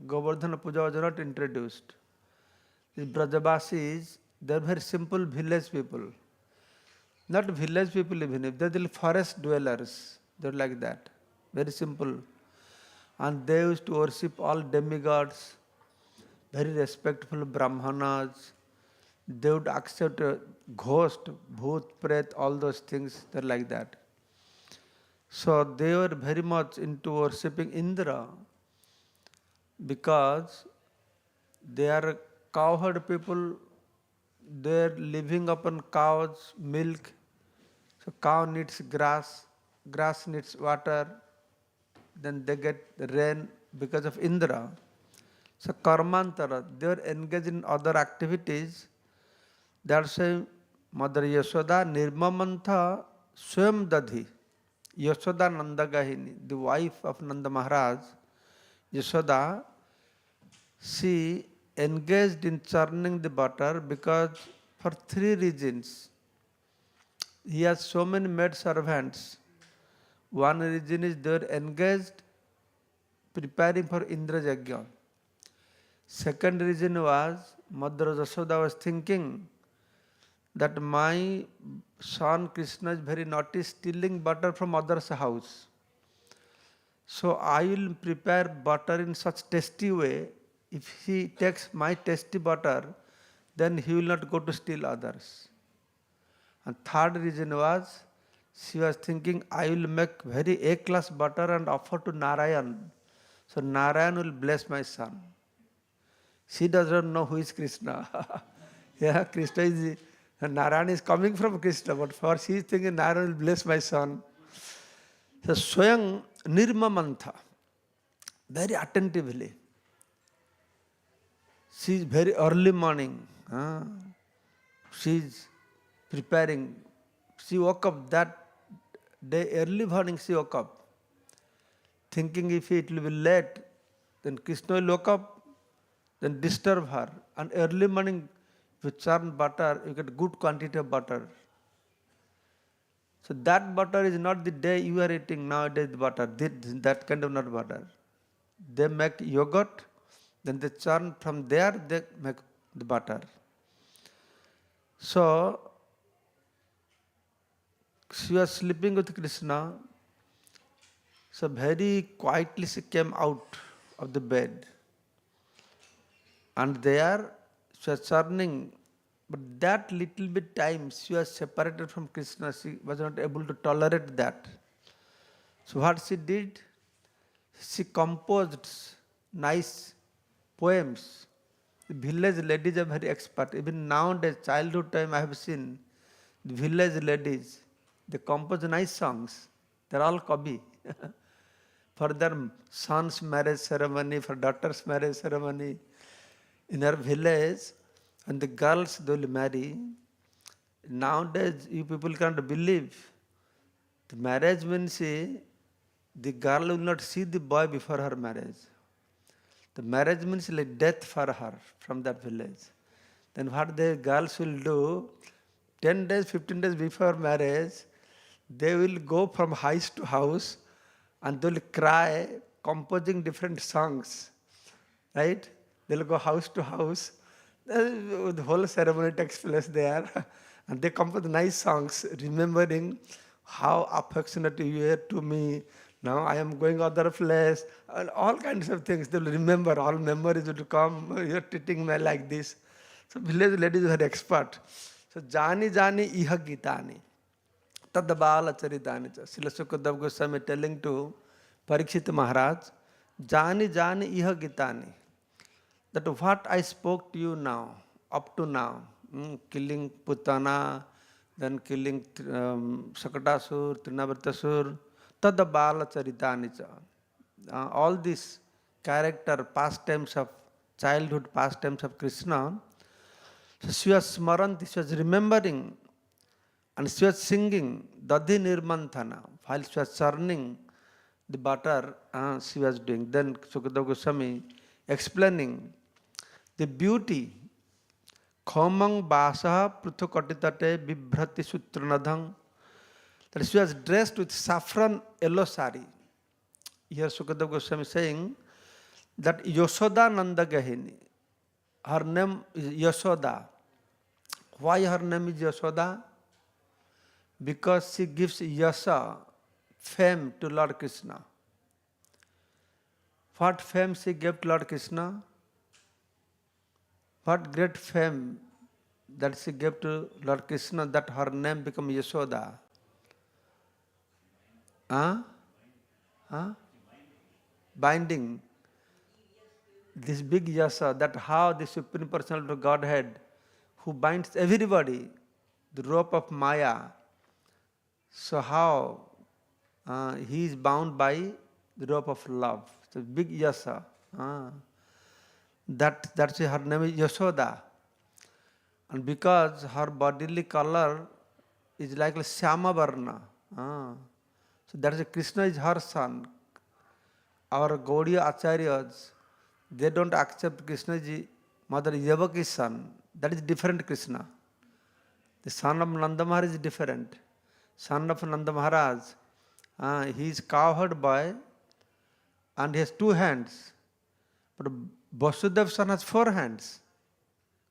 Govardhana Puja was not introduced. The Brajavasis, they are very simple village people. Not village people even, if they are forest dwellers, they are like that. Very simple. And they used to worship all demigods, very respectful Brahmanas. They would accept a ghost, bhoot, pret, all those things, they're like that. So they were very much into worshipping Indra because they are cowherd people, they're living upon cows, milk. So cow needs grass, grass needs water, then they get the rain because of Indra. So karmantara, they are engaged in other activities. That's why Mother Yashoda Nirmamantha Swam Dadhi. Yashoda Nandagahini, the wife of Nanda Maharaj, Yashoda, she engaged in churning the butter because for three reasons. He has so many maid servants. One reason is they are engaged preparing for Indra Yajna. Second reason was Mother Yashoda was thinking that my son Krishna is very naughty, stealing butter from others' house. So I will prepare butter in such tasty way. If he takes my tasty butter, then he will not go to steal others. And third reason was, she was thinking, I will make very A-class butter and offer to Narayan. So Narayan will bless my son. She does not know who is Krishna. Yeah, Krishna is, Narayan is coming from Krishna, but for she is thinking Narayan will bless my son. So Swayam Nirmamantha, very attentively. She is very early morning. She is preparing. She woke up that day, early morning she woke up, thinking if it will be late, then Krishna will wake up, then disturb her. And early morning, if you churn butter, you get good quantity of butter. So that butter is not the day you are eating nowadays butter, that kind of not butter. They make yogurt, then they churn from there, they make the butter. So she was sleeping with Krishna. So very quietly she came out of the bed. And there she was churning. But that little bit time she was separated from Krishna. She was not able to tolerate that. So what she did? She composed nice poems. The village ladies are very expert. Even nowadays, childhood time I have seen the village ladies, they compose nice songs. They're all kabi. For their son's marriage ceremony, for daughter's marriage ceremony. In our village, and the girls they will marry. Nowadays, you people can't believe. The marriage means the girl will not see the boy before her marriage. The marriage means like death for her from that village. Then what the girls will do, 10 days, 15 days before marriage, they will go from house to house and they will cry, composing different songs. Right? They will go house to house. The whole ceremony takes place there. And they compose nice songs, remembering how affectionate you were to me. Now I am going other place. And all kinds of things. They will remember. All memories will come. You are treating me like this. So village ladies are expert. So Jani Jani Iha Gitani. Tadabala Charitani. Srila Sukadeva Goswami telling to Parikshit Maharaj, Jani Jani Iha Gitani. That what I spoke to you now, up to now, killing Putana, then killing Sakatasur, Trinavritasur, Tadabala Charitanicha. All these character pastimes of childhood pastimes of Krishna, so she was smaranti, she was remembering, and she was singing Dadhi Nirmanthana while she was churning the butter. She was doing. Then Sukadeva Goswami explaining the beauty. Khomang Basaha Pruthukotitate Bibhrati Sutranadhang. That she was dressed with saffron yellow sari. Here Sukadeva Goswami saying that Yashoda Nanda Gahini, her name is Yashoda. Why her name is Yashoda? Because she gives yasha, fame to Lord Krishna. What fame she gave to Lord Krishna? What great fame that she gave to Lord Krishna that her name became Yashoda. Huh? Huh? Binding. This big yasha, that how the Supreme Personality of Godhead, who binds everybody, the rope of Maya, so how he is bound by the rope of love. So big yasha. That's her name is Yashoda. And because her bodily color is like Syama Varna. So that is Krishna is her son. Our Gaudiya Acharyas, they don't accept Krishna ji, Mother Yavaki's son. That is different Krishna. The son of Nanda Maharaj is different. Son of Nanda Maharaj, he is cowherd boy and he has 2 hands. But Vasudev's son has 4 hands.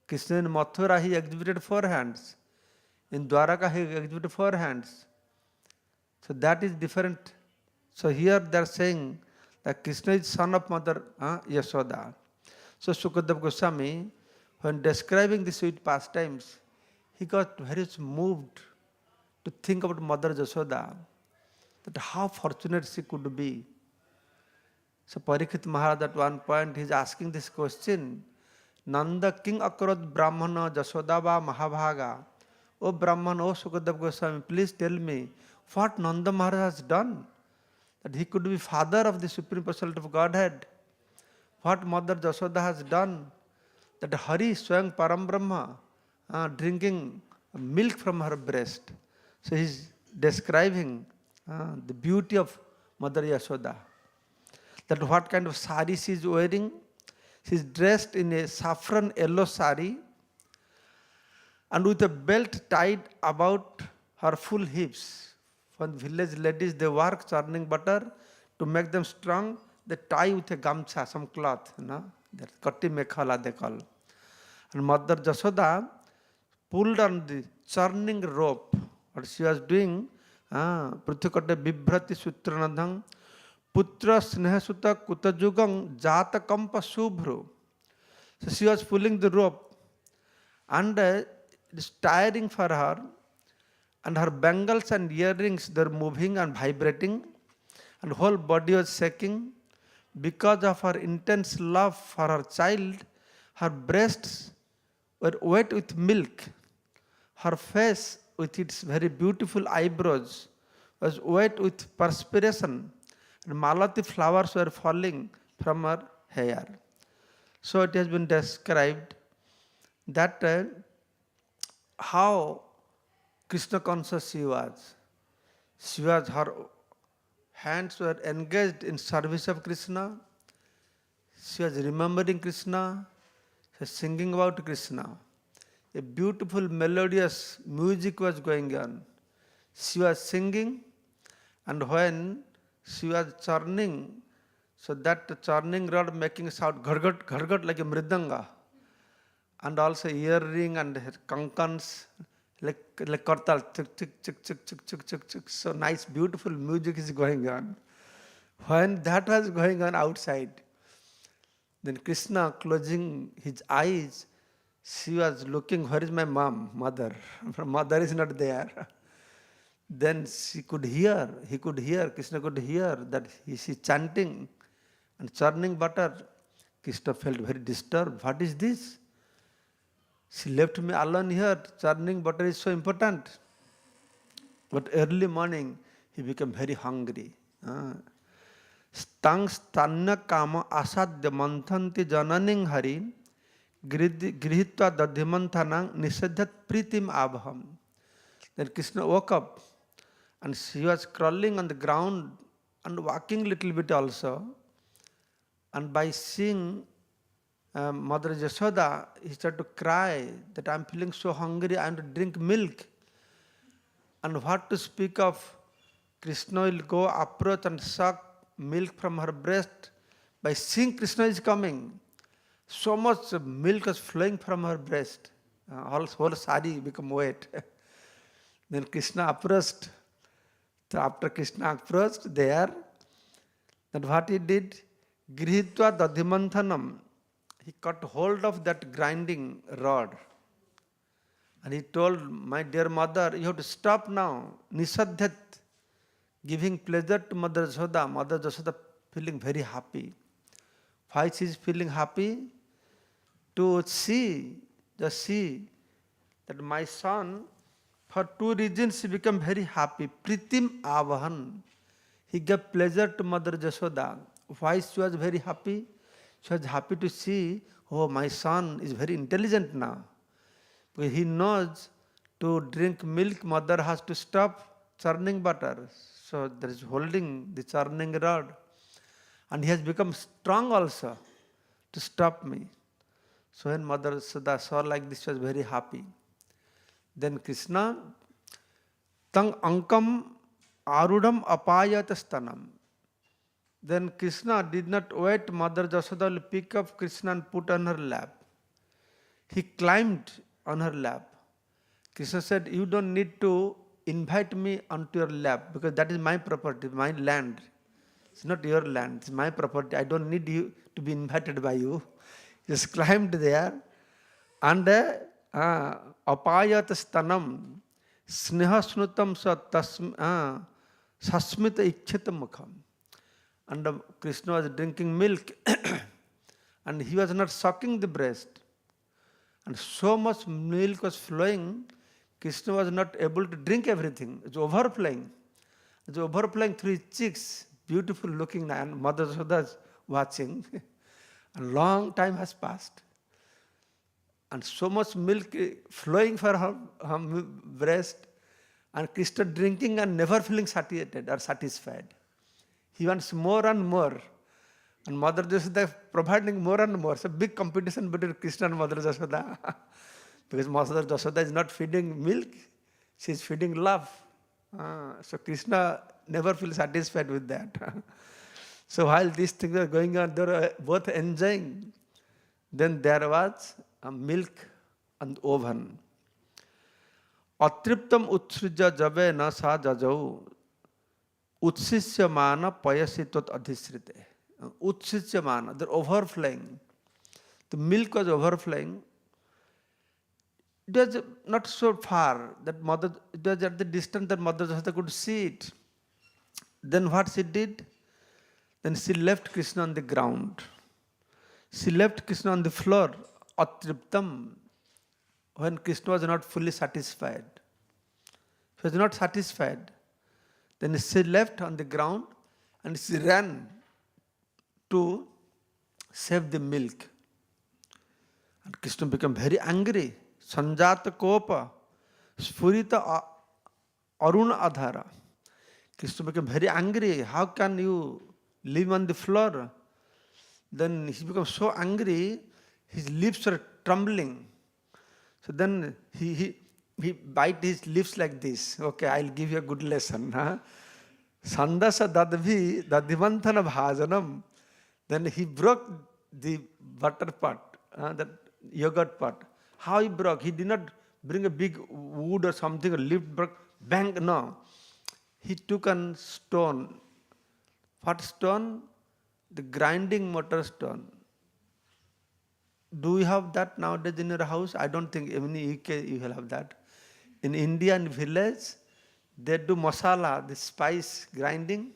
Krishna in Mathura, he exhibited 4 hands. In Dwaraka, he exhibited 4 hands. So that is different. So here they are saying that Krishna is son of Mother Yashoda. So Sukadeva Goswami, when describing the sweet pastimes, he got very moved to think about Mother Yashoda, that how fortunate she could be. So Parikshit Maharaj at one point he is asking this question, Nanda king akarad brahmana Yashodava Mahabhaga. O Brahman, O Sukadeva Goswami, please tell me what Nanda Maharaj has done, that he could be father of the Supreme Personality of Godhead. What Mother Yashoda has done, that Hari Swayam Param Brahma, drinking milk from her breast. So he is describing the beauty of Mother Yashoda. That what kind of sari she is wearing. She is dressed in a saffron yellow sari and with a belt tied about her full hips. When village ladies, they work churning butter to make them strong, they tie with a gamcha, some cloth, that katti mekhala they call. And Mother Yashoda pulled on the churning rope. What she was doing, Pruthukate Bibhrati Sutranadhang, Putra Snehasuta Kutajugam Jata Kampa Subhru. So she was pulling the rope and it is tiring for her, and her bangles and earrings, they are moving and vibrating, and whole body was shaking. Because of her intense love for her child, her breasts were wet with milk. Her face, with its very beautiful eyebrows, was wet with perspiration, and malati flowers were falling from her hair. So it has been described that how Krishna conscious she was. Her hands were engaged in service of Krishna. She was remembering Krishna. She was singing about Krishna. A beautiful melodious music was going on. She was singing, and when she was churning, so that churning rod making sound ghargat, ghargat like a mridanga, and also earring and her kankans like kartal, chik chik chik chik chik chik chik chik. So nice, beautiful music is going on. When that was going on outside, then Krishna closing his eyes, she was looking, where is my mother? Mother is not there. Then he could hear, Krishna could hear that he is chanting and churning butter. Krishna felt very disturbed. What is this? She left me alone here. Churning butter is so important. But early morning, he became very hungry. Stang stanna kama asadya manthanti jananing hari grihitva dadhimanthanang nisadhyat pritim abham. Then Krishna woke up and she was crawling on the ground and walking little bit also. And by seeing Mother Yashoda, he started to cry that I am feeling so hungry, I am to drink milk. And what to speak of, Krishna will go approach and suck milk from her breast, By seeing Krishna is coming, so much milk was flowing from her breast. Whole sari become wet. Then Krishna approached. So after Krishna approached there, then what he did? Grihitva dadhimanthanam. He cut hold of that grinding rod. And he told, my dear mother, you have to stop now. Nisadhyat. Giving pleasure to Mother Yashoda. Mother Yashoda feeling very happy. Why she is feeling happy? To see, just see that my son, for two reasons he became very happy. Pritim avahan. He gave pleasure to Mother Yashoda. Why she was very happy? She was happy to see, oh, my son is very intelligent now. Because he knows to drink milk, mother has to stop churning butter. So there is holding the churning rod. And he has become strong also to stop me. So when Mother Yashoda saw like this, she was very happy. Then Krishna, tang ankam arudam apayat stanam. Then Krishna did not wait. Mother Yashoda will pick up Krishna and put on her lap. He climbed on her lap. Krishna said, you don't need to invite me onto your lap because that is my property, my land. It's not your land, it's my property. I don't need you to be invited by you. Just climbed there and apayat stanam sneha snutam sasmita ikshita mukham. And Krishna was drinking milk and he was not sucking the breast. And so much milk was flowing, Krishna was not able to drink everything. It's overflowing. It's overflowing through his cheeks. Beautiful looking, and Mother Yashoda is watching. A long time has passed. And so much milk flowing for her breast, and Krishna drinking and never feeling satiated or satisfied. He wants more and more. And Mother Yashoda providing more and more. It's a big competition between Krishna and Mother Yashoda. Because Mother Yashoda is not feeding milk, she is feeding love. So Krishna never feels satisfied with that. So while these things are going on, they were both enjoying. Then there was a milk and oven. Atriptam utsrija jabe na sa jajau utsisyamana payasitot adhisrite. Utsisyamana, they're overflowing. The milk was overflowing. It was not so far that it was at the distance that Mother Yashoda could see it. Then what she did? Then she left Krishna on the ground. She left Krishna on the floor, atriptam, when Krishna was not fully satisfied. She was not satisfied. Then she left on the ground and she ran to save the milk. And Krishna became very angry. Sanjata kopa, spurita aruna adhara. Krishna became very angry. How can you live on the floor? Then he became so angry, his lips are trembling. So then he bite his lips like this. Okay, I'll give you a good lesson. Sandasa dadvi dadhimantana bhajanam. Then he broke the butter pot, that yogurt pot. How he broke? He did not bring a big wood or something or lift, broke, bang, no. He took a stone. What stone? The grinding mortar stone. Do you have that nowadays in your house? I don't think even in UK you will have that. In Indian village, they do masala, the spice grinding.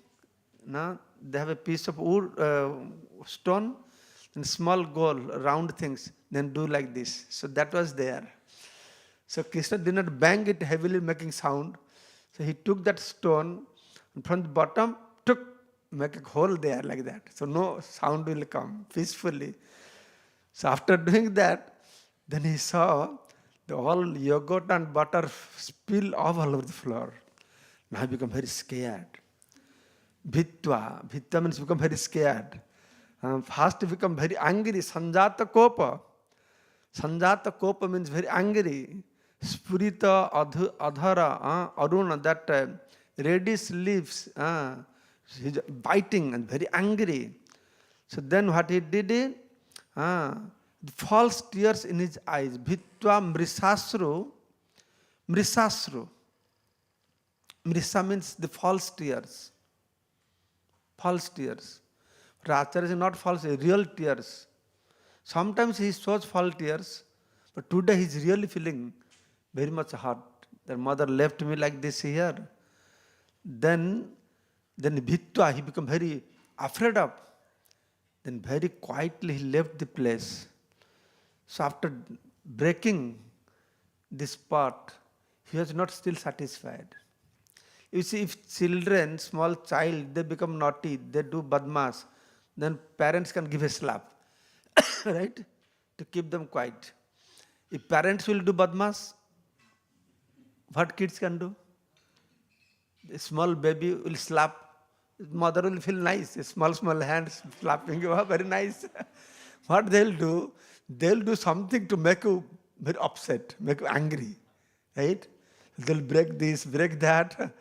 No? They have a piece of wood, stone, and small goal, round things, then do like this. So that was there. So Krishna did not bang it heavily, making sound. So he took that stone and from the bottom, make a hole there like that. So no sound will come peacefully. So after doing that, then he saw the all yogurt and butter spill all over the floor. Now he became very scared. Bhitva means become very scared. First he become very angry. Sanjata kopa. Sanjata kopa means very angry. Spurita adhara, aruna, that reddish leaves. He's biting and very angry. So then what he did is, the false tears in his eyes. Bhitva mrisasru. Mrisasru. Mrisa means the false tears. False tears. But Acharya is not false, real tears. Sometimes he shows false tears, but today he is really feeling very much hurt. Their mother left me like this here. Then Bhitva, he became very afraid of. Then very quietly he left the place. So after breaking this pot, he was not still satisfied. You see, if children, small child, they become naughty, they do badmas, then parents can give a slap, right? To keep them quiet. If parents will do badmas, what kids can do? A small baby will slap, mother will feel nice, a small hands slapping you, very nice. What they'll do something to make you very upset, make you angry, right? They'll break this, break that.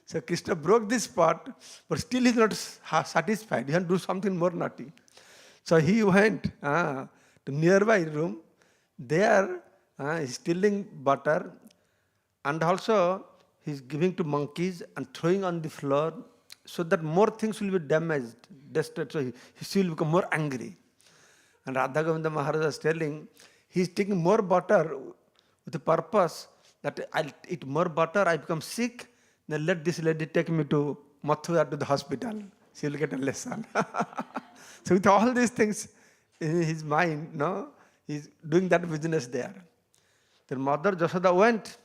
So Krishna broke this pot, but still he's not satisfied. He can do something more naughty. So he went to nearby room. There he's stealing butter, and also he's giving to monkeys and throwing on the floor, so that more things will be damaged, destroyed. So he will become more angry. And Radha Govinda Maharaj is telling, he's taking more butter with the purpose that I'll eat more butter, I become sick, then let this lady take me to Mathura to the hospital. She will get a lesson. So with all these things in his mind, he's doing that business there. Then Mother Yashoda went,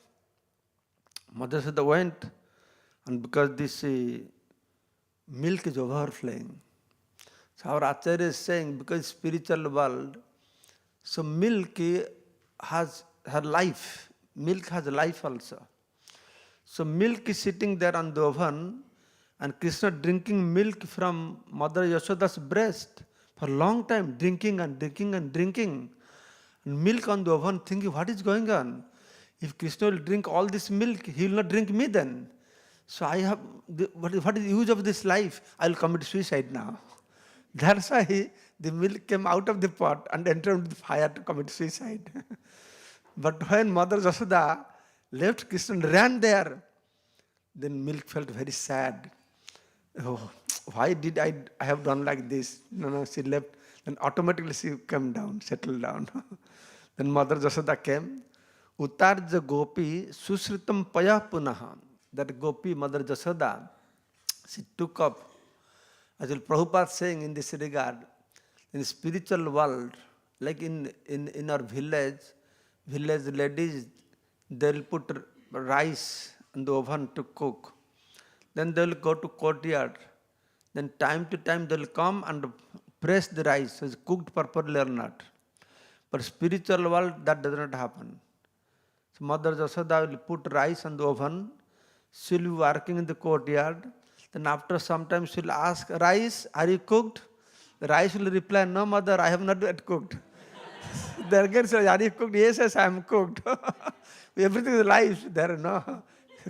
and because this milk is overflowing. So our Acharya is saying, because spiritual world, so milk has her life. Milk has life also. So milk is sitting there on the oven, and Krishna drinking milk from Mother Yashoda's breast for a long time, drinking and drinking and drinking. And milk on the oven, thinking, what is going on? If Krishna will drink all this milk, he will not drink me then. So I have, what is the use of this life? I will commit suicide now. That's why the milk came out of the pot and entered into the fire to commit suicide. But when Mother Yashoda left Krishna and ran there, then milk felt very sad. Oh, why did I have done like this? No, she left. Then automatically she came down, settled down. Then Mother Yashoda came. Utarja gopi susritam paya punaha. That gopi, Mother Yashoda, she took up, as Prabhupada saying in this regard, in the spiritual world, like in our village ladies, they'll put rice in the oven to cook. Then they'll go to courtyard. Then time to time they'll come and press the rice, so it's cooked properly or not. But spiritual world, that does not happen. So Mother Yashoda will put rice in the oven. She'll be working in the courtyard. Then after some time she'll ask, rice, are you cooked? The rice will reply, no mother, I have not yet cooked. Then again say, are you cooked? Yes, I am cooked. Everything is life, there no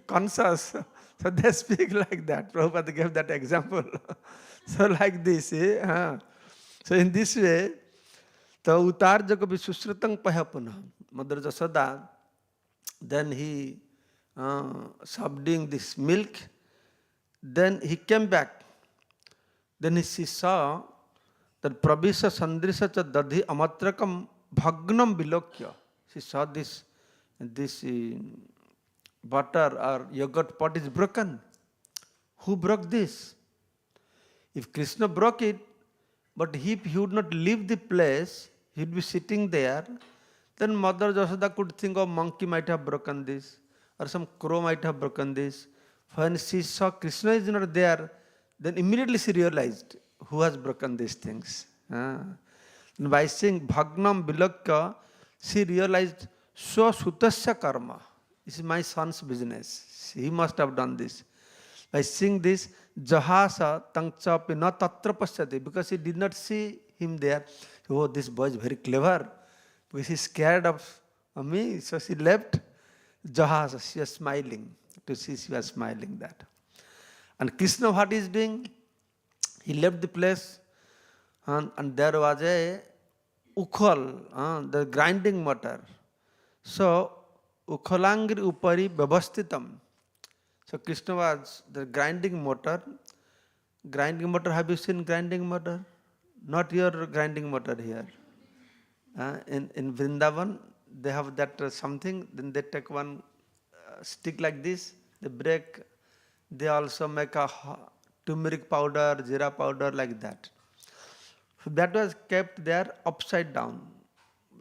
conscious. So they speak like that. Prabhupada gave that example. So like this. So in this way, the utarja ko visusritang pahapuna. Mother Yashoda, then he subduing this milk. Then he came back. Then she saw that Prabhisha Sandrisha cha dadhi amatrakam bhagnam bilokya. She saw this butter or yogurt pot is broken. Who broke this? If Krishna broke it, but if he would not leave the place, he would be sitting there, then Mother Yashoda could think of monkey might have broken this, or some crow might have broken this. When she saw Krishna is not there, then immediately she realized who has broken these things. And by saying Bhagnam Bilakya, she realized So Sutasya karma. This is my son's business. He must have done this. By seeing this, Jahasa Tangchapi na tatra pasyati, because he did not see him there. Oh, this boy is very clever. Because he is scared of me. So she left. Jahasa, she was smiling. To see she was smiling that. And Krishna, what he is doing? He left the place and there was a ukhal, the grinding mortar. So, ukhalangri upari vyavasthitam. So, Krishna was the grinding mortar. Grinding mortar, have you seen grinding mortar? Not your grinding mortar here. In Vrindavan, they have that something, then they take one stick like this, they break, they also make a turmeric powder, jeera powder like that. So that was kept there upside down.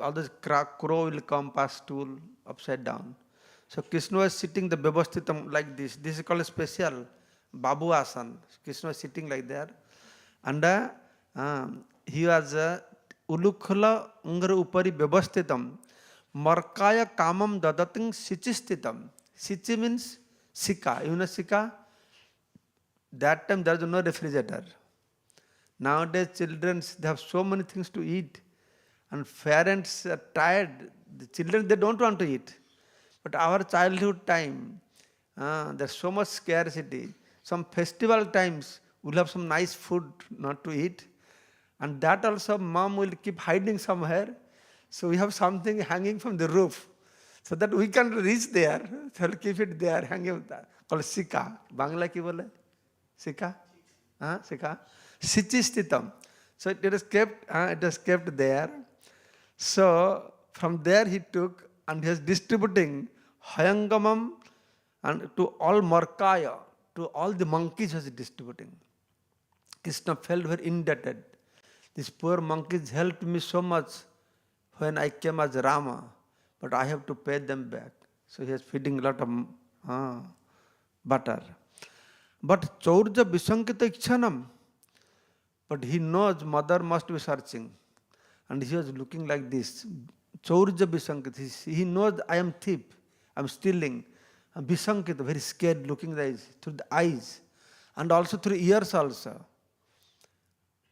All this crow will come past stool upside down. So Krishna was sitting the Vyavasthitam like this. This is called a special Babu Asan. Krishna was sitting like there. And he was Ulukhala Ungra Upari Vyavasthitam Markaya Kamam Dadating Sichistitam. Sichi means Sika. You know Sika? That time there was no refrigerator. Nowadays children, they have so many things to eat. And parents are tired. The children, they don't want to eat. But our childhood time, there's so much scarcity. Some festival times, we'll have some nice food not to eat. And that also mom will keep hiding somewhere. So we have something hanging from the roof. So that we can reach there. So we'll keep it there, hanging called Sika. Bangla ki bole? Sika? Sika? Sichistitam. So it is kept there. So from there he took and he is distributing Hayangamam and to all Markaya, to all the monkeys he was distributing. Krishna felt very indebted. These poor monkeys helped me so much when I came as Rama, but I have to pay them back. So he is feeding a lot of butter. But Chaurja Visankita Ikshanam. But he knows mother must be searching. And he was looking like this. Chaurja Visankita. He knows I am thief. I am stealing. Visankita, very scared, looking through the eyes. And also through ears also.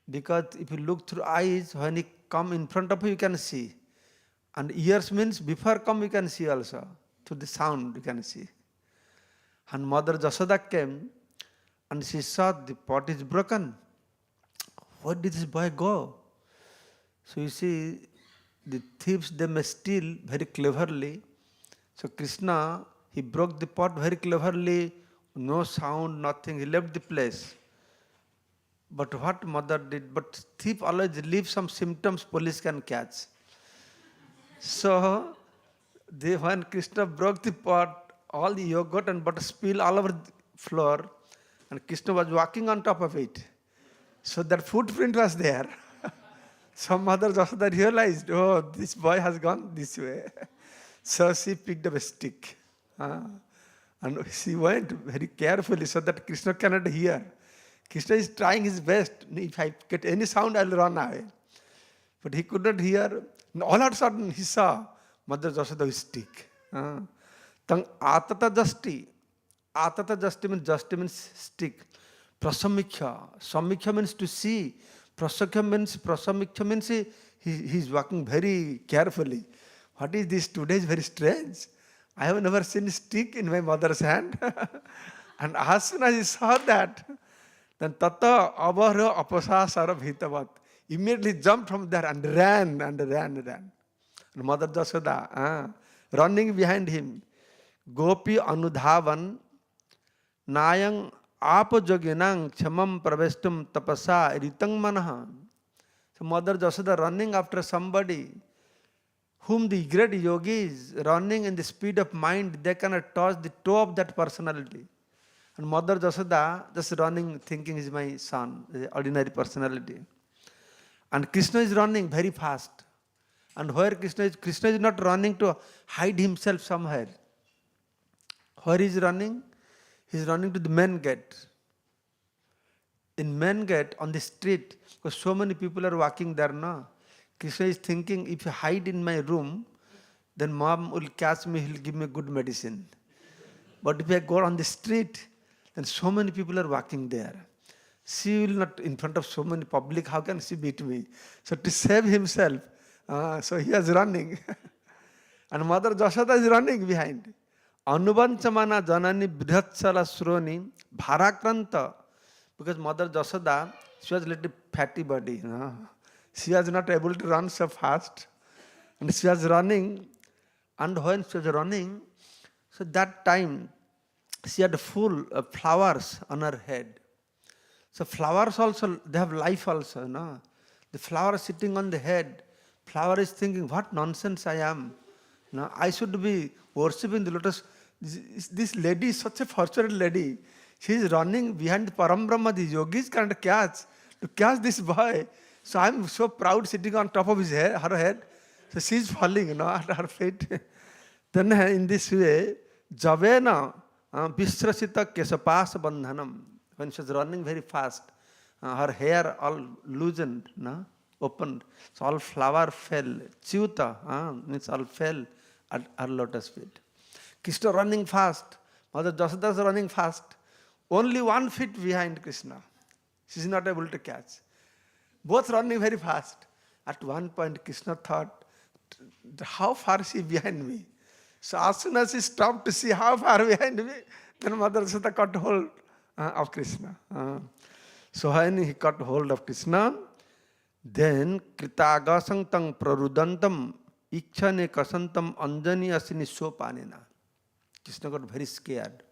Because if you look through eyes, when he come in front of you, you can see. And ears means before come, you can see also. Through the sound, you can see. And Mother Yashoda came and she saw the pot is broken. Where did this boy go? So you see, the thieves, they may steal very cleverly. So Krishna, he broke the pot very cleverly, no sound, nothing. He left the place. But what mother did? But thief always leave some symptoms police can catch. So when Krishna broke the pot, all the yogurt and butter spilled all over the floor, and Krishna was walking on top of it. So that footprint was there. Some mother Yashoda realized, oh, this boy has gone this way. So she picked up a stick. And she went very carefully so that Krishna cannot hear. Krishna is trying his best. If I get any sound, I will run away. But he could not hear. And all of a sudden, he saw Mother Yashoda with stick. Tang atata jasti. Atata jasti means stick. Prasamikha. Samikha means to see. Prasamikha means he is walking very carefully. What is this? Today is very strange. I have never seen a stick in my mother's hand. And as soon as he saw that, then tata avara apasasara bhitavat. Immediately jumped from there and ran. And Mother Yashoda, running behind him. Gopi anudhavan nayang apajoginang chamam pravestum tapasa ritang manaha. So Mother Yashoda running after somebody whom the great yogis running in the speed of mind, they cannot touch the toe of that personality. And Mother Yashoda just running, thinking is my son, the ordinary personality. And Krishna is running very fast. And where Krishna is not running to hide himself somewhere. Where he is running? He is running to the main gate. In main gate, on the street, because so many people are walking there now. Krishna is thinking, if I hide in my room, then mom will catch me, he'll give me good medicine. But if I go on the street, then so many people are walking there. She will not, in front of so many public, how can she beat me? So to save himself, so he is running. And Mother Yashoda is running behind. Anuvanchamana janani bridhatsala sroni bharakranta. Because Mother Yashoda, She was a little fatty body. She was not able to run so fast. And she was running. And when she was running, so that time she had full flowers on her head. So flowers also, they have life also. No? The flower sitting on the head. Flower is thinking, what nonsense I am. No, I should be worshipping the lotus. This lady is such a fortunate lady. She is running behind Param Brahma. The yogis can't to catch this boy. So I'm so proud sitting on top of his head, her head. So she's falling, at her feet. Then in this way, Javena Vishrasita Kesapas Bandhanam. When she was running very fast, her hair all loosened, opened. So all flower fell. Chiuta means all fell at her lotus feet. Krishna running fast. Mother Yashoda is running fast. Only 1 foot behind Krishna. She is not able to catch. Both running very fast. At one point, Krishna thought, how far is she behind me? So as soon as he stopped to see how far behind me, then Mother Yashoda got hold of Krishna. So when he got hold of Krishna, then Kritagasang tang prarudantam ikshane kasantam anjani asini sopanina. Krishna got very scared.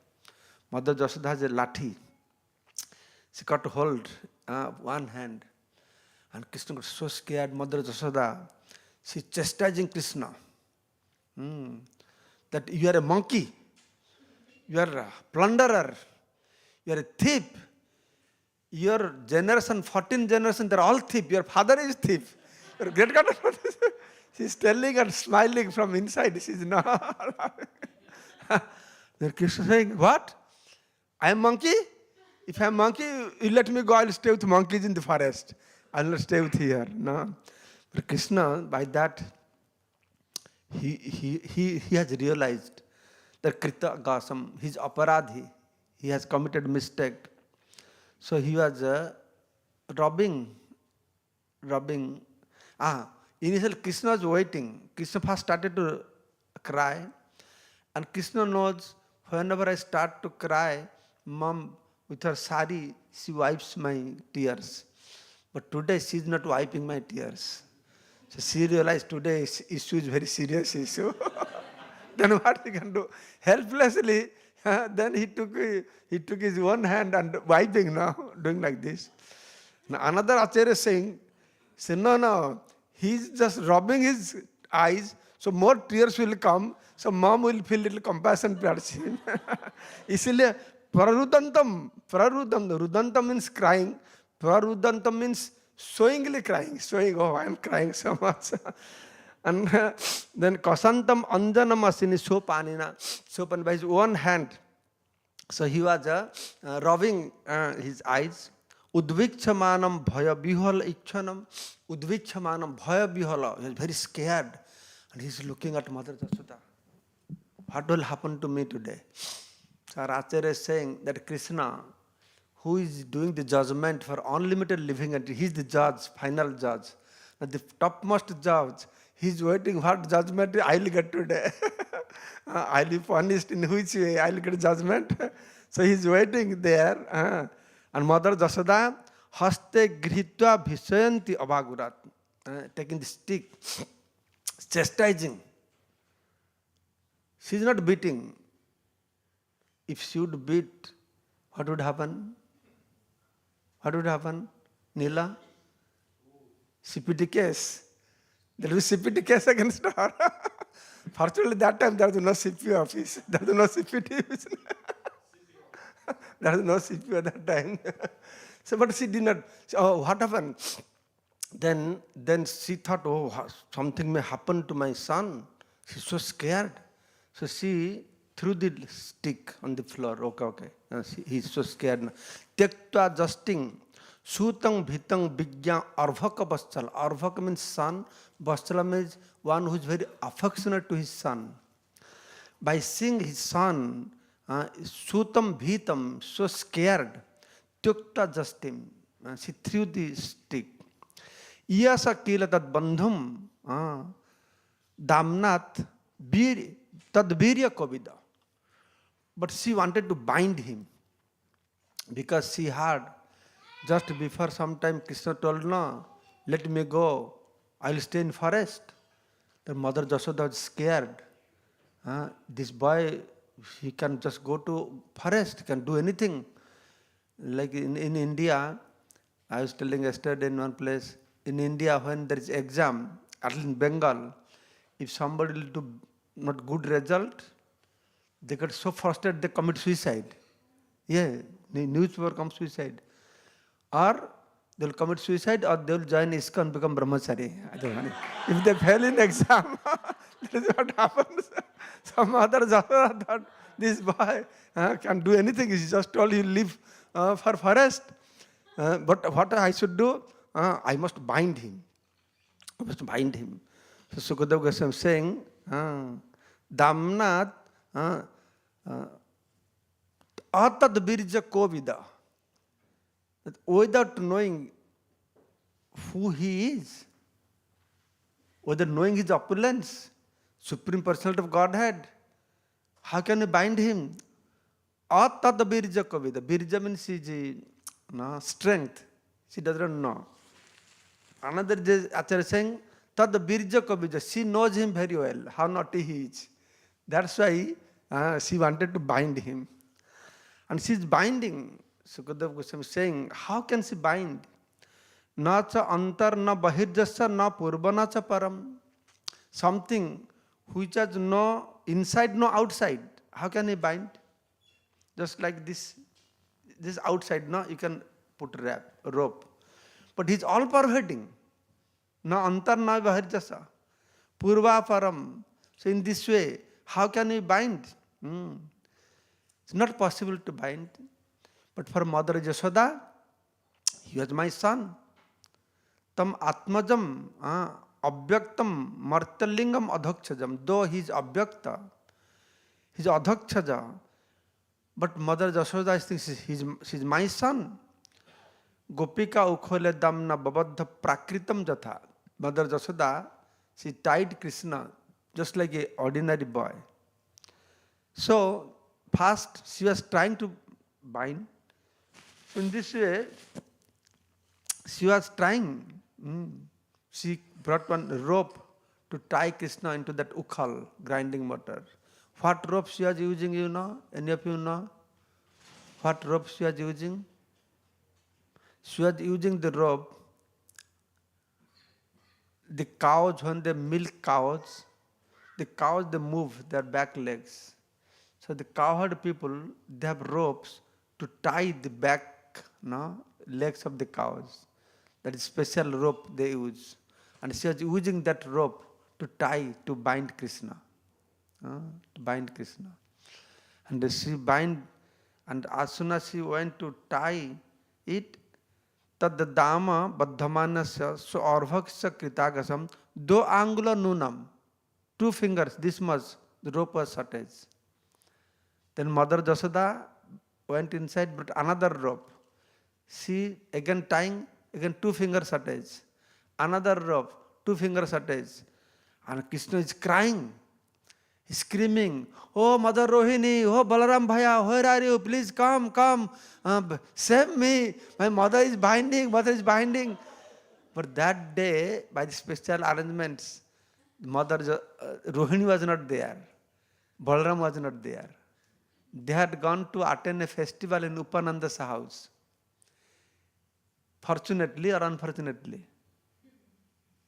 Mother Yashoda has a lathi. She got hold one hand. And Krishna got so scared. Mother Yashoda, she chastising Krishna. That you are a monkey. You are a plunderer. You are a thief. Your generation, 14 generation, they are all thief. Your father is thief. Your great grandfather. She is telling and smiling from inside. She is not. Then Krishna saying, what? I am monkey? If I am monkey, you let me go, I will stay with monkeys in the forest. I will not stay with here. No. But Krishna, by that, he has realized that Krita Gasam, his aparadhi, he has committed mistake. So he was robbing. Initially Krishna was waiting. Krishna first started to cry. And Krishna knows whenever I start to cry, Mom, with her sari, she wipes my tears. But today she is not wiping my tears. So she realized today's issue is very serious issue. Then what he can do? Helplessly, then he took his one hand and wiping now, doing like this. Now another Acharya is saying, no, he's just rubbing his eyes, so more tears will come, so mom will feel little compassion towards him. Isliye prarudantam, rudantam means crying, prarudantam means showingly crying, oh, I am crying so much. And then kasantam anjanam asini sopanina, sopan by his one hand. So he was rubbing his eyes. Udvikshamanam bhaya bihala ichhanam. Udvikshamanam bhaya bihala. He was very scared. And he is looking at Mother Yashoda. What will happen to me today? So our Acharya is saying that Krishna, who is doing the judgment for unlimited living entity, he is the judge, final judge. Now the topmost judge, he is waiting what judgment I will get today. I will be punished in which way I will get judgment. So he is waiting there. And Mother Yashoda, haste grihitva vishayanti abhagurat, taking the stick, chastising. She is not beating. If she would beat, what would happen? What would happen? Neela? CPT case. There will be CPT case against her. Fortunately, that time there was no CP office. There was no CPT office. There was no CP at that time. So, but she did not. Oh, what happened? Then she thought, oh, something may happen to my son. She's so scared. So she threw the stick on the floor. Okay. He's so scared. Tyaktva justing. Sutang bhitang vigya arvaka vaschala. Arvaka means son. Vaschala means one who is very affectionate to his son. By seeing his son, sutam bhitam, so scared, tyakta justim. She threw the stick. Iyasa kila tad bandham damnat tadbirya kavida. But she wanted to bind him because she heard Just before some time, Krishna told, no, let me go. I will stay in forest. The mother Yashoda was scared. This boy, he can just go to forest, can do anything. Like in India, I was telling yesterday in one place, in India when there is exam, at least in Bengal, if somebody will do not good result, they get so frustrated they commit suicide. Yeah, newspaper comes suicide. Or they will commit suicide or they will join ISKCON and become brahmachari. I don't know. If they fail in exam, that is what happens. Some other Java thought this boy can do anything. He just told he will live for forest. But what I should do? I must bind him. I must bind him. So Sukadeva Goswami is saying, Damnat Atad Birja Kovida. Without knowing who he is, without knowing his opulence, Supreme Personality of Godhead, how can you bind him? Atad Birja Kovida. Birja means his strength. She does not know. Another Acharya is saying, Tad Birja Kovida. She knows him very well, how naughty he is. That's why she wanted to bind him. And she is binding. Sukadeva Goswami is saying, how can she bind? Na cha antar na bahirjasya na purvana cha param. Something which has no inside, no outside. How can he bind? Just like this outside, no, you can put rope. But he's all pervading. Na antar na bahirjasya. Purva param. So in this way, how can we bind? It's not possible to bind. But for Mother Yashoda, he was my son. Tam atmajam abhyaktam martalingam adhakshajam. Though he is abhyakta, he is adhakshaja. But Mother Yashoda thinks she's my son. Gopika ukhole damna babadha prakritam jatha. Mother Yashoda, she tied Krishna just like an ordinary boy. So, first she was trying to bind. In this way, she was trying. She brought one rope to tie Krishna into that ukhal, grinding mortar. What rope she was using, you know? Any of you know? What rope she was using? She was using the rope. The cows, when they milk cows, the cows, they move their back legs. So the cowherd people, they have ropes to tie the back legs of the cows. That is special rope they use. And she was using that rope to tie, to bind Krishna. To bind Krishna. And she bind, and as soon as she went to tie it, tad dama baddhamanasya so arvaksya kritagasam do angula nunam. 2 fingers, this much, the rope was shortage. Then Mother Yashoda went inside, but another rope. She again tying, again 2 fingers shortage. Another rope, 2 fingers shortage. And Krishna is crying. He's screaming, oh Mother Rohini, oh Balaram Bhaya, where are you? Please come, save me. My mother is binding, But that day, by the special arrangements, Mother Rohini was not there. Balaram was not there. They had gone to attend a festival in Upananda's house. Fortunately or unfortunately?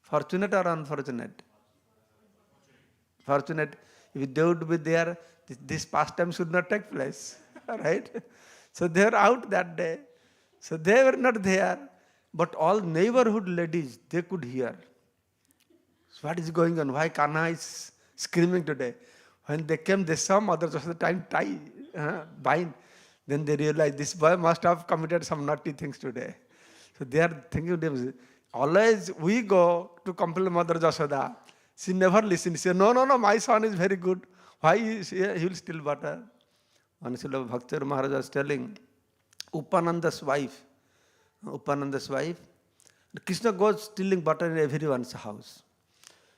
Fortunate or unfortunate? Fortunate. If they would be there, this pastime should not take place. Right? So they were out that day. So they were not there. But all neighborhood ladies, they could hear. So what is going on? Why Kanha is screaming today? When they came, they saw Mother Yashoda bind. Then they realized this boy must have committed some naughty things today. So they are thinking, always we go to complain Mother Yashoda. She never listens. She said, no, my son is very good. Why he will steal butter? One Srila Bhaktivedanta Maharaj was telling, Upananda's wife, Krishna goes stealing butter in everyone's house.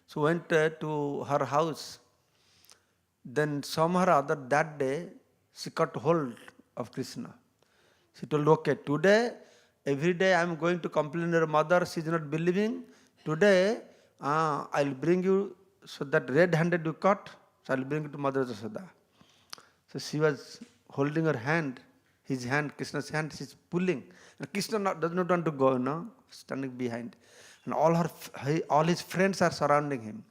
So went to her house. Then somehow or other that day, she got hold of Krishna. She told, okay, today Every day I am going to complain your mother, she is not believing. Today, I'll bring you, so that red-handed you caught, so I'll bring you to Mother Yashoda. So she was holding her hand, his hand, Krishna's hand, she's pulling. And Krishna does not want to go, no, standing behind. And all his friends are surrounding him.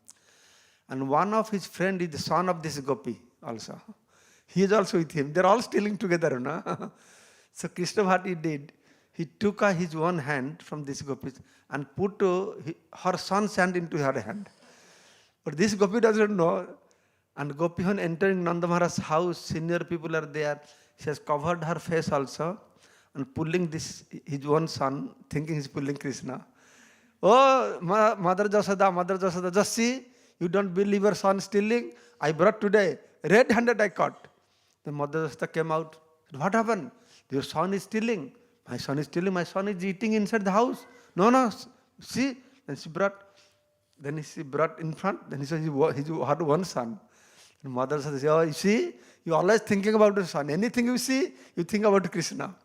And one of his friend is the son of this gopi also. He is also with him. They're all stealing together, no? So Krishna, what he did, he took his one hand from this gopi and put her son's hand into her hand. But this gopi doesn't know. And gopi, when entering Nanda Maharaj's house, senior people are there. She has covered her face also and pulling his one son, thinking he's pulling Krishna. Oh, Mother Yashoda, just see, you don't believe your son stealing? I brought today, red-handed I caught. The Mother Yashoda came out. Said, what happened? Your son is stealing. My son is stealing. My son is eating inside the house. No, see. Then she brought in front. Then he said, he had one son. And Mother says, oh, you see, you always thinking about your son. Anything you see, you think about Krishna.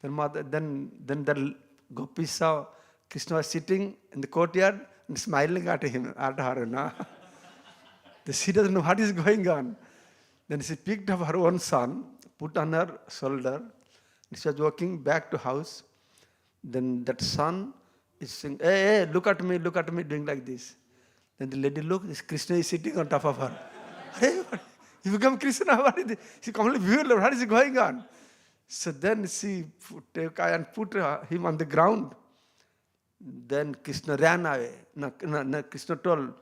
Then the gopi saw Krishna was sitting in the courtyard and smiling at him, at her. No? She doesn't know what is going on. Then she picked up her own son, put on her shoulder. She was walking back to house. Then that son is saying, hey, look at me, doing like this. Then the lady looked, Krishna is sitting on top of her. Hey, you become Krishna, what is this? She completely bewildered, what is going on? So then she put him on the ground. Then Krishna ran away. No, Krishna told,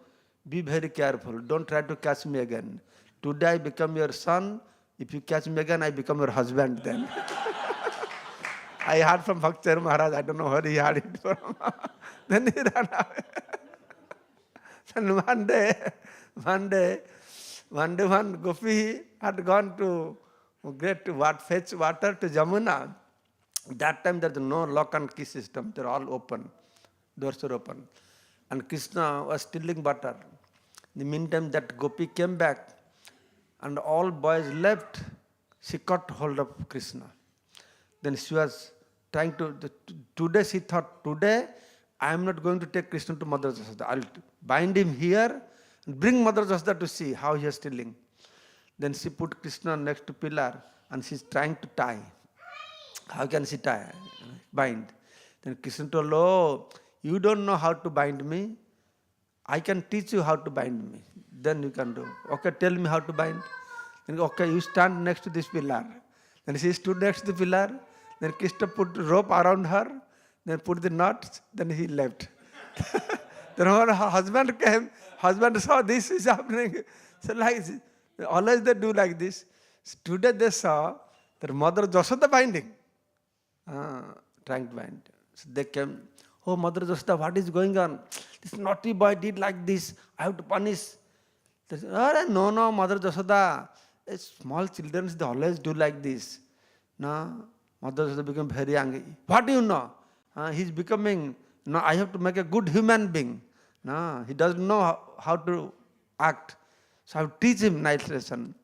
be very careful, don't try to catch me again. Today I become your son, if you catch me again, I become your husband then. I heard from Bhaktivedanta Maharaj, I don't know where he heard it from. Then he ran away. Then one gopi had gone to fetch water to Jamuna. That time there is no lock and key system, they're all open. Doors are open. And Krishna was stealing butter. In the meantime, that gopi came back and all boys left. She caught hold of Krishna. Then she was trying today she thought, today I am not going to take Krishna to Mother Yashoda. I'll bind him here and bring Mother Yashoda to see how he is stealing. Then she put Krishna next to pillar and she's trying to tie. How can she tie? Bind. Then Krishna told, oh, you don't know how to bind me. I can teach you how to bind me. Then you can do. Okay, tell me how to bind. Then, okay, you stand next to this pillar. Then she stood next to the pillar. Then Krishna put rope around her. Then put the knots. Then he left. Then when her husband came, husband saw this is happening. So like, always they do like this. Today they saw their Mother Yashoda binding. Trying to bind. So they came, oh Mother Yashoda, what is going on? This naughty boy did like this. I have to punish. They said, oh, no, Mother Yashoda. Small children, they always do like this. No, Mother Yashoda became very angry. What do you know? He's becoming, no, I have to make a good human being. No, he doesn't know how to act. So I have to teach him nice lesson.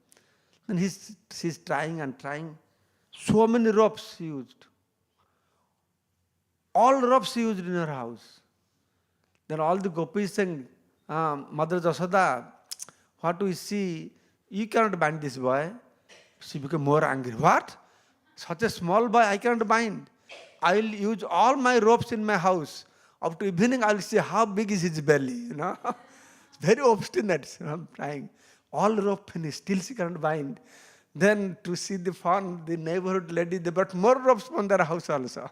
Then she's trying and trying. So many ropes she used. All ropes she used in her house. Then all the gopis saying, Mother Yashoda, what do we see? You cannot bind this boy. She became more angry. What? Such a small boy I cannot bind. I will use all my ropes in my house. Up to evening I will see how big is his belly. You know? It's very obstinate. I'm trying. All rope finished. Still she cannot bind. Then to see the fun, the neighborhood lady, they brought more ropes from their house also.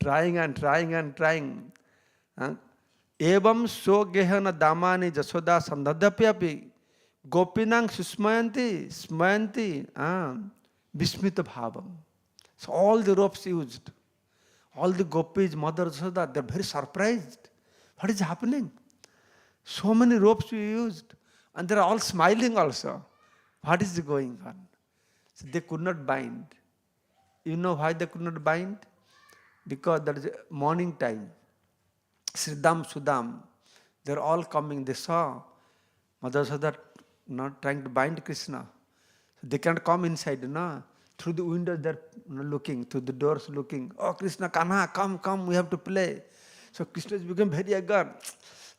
Trying and trying and trying. Evam so gehana damani Yashoda sandadapyapi gopinang smayanti vismita bhavam. So all the ropes used. All the gopis, Mother Yashoda, they're very surprised. What is happening? So many ropes we used. And they're all smiling also. What is going on? So they could not bind. You know why they could not bind? Because that is morning time. Sridham, Sudam, they're all coming. They saw Mother Yashoda not trying to bind Krishna. So they can't come inside, no? through the windows they're looking, through the doors looking. Oh, Krishna, Kanha, come, we have to play. So Krishna has become very eager.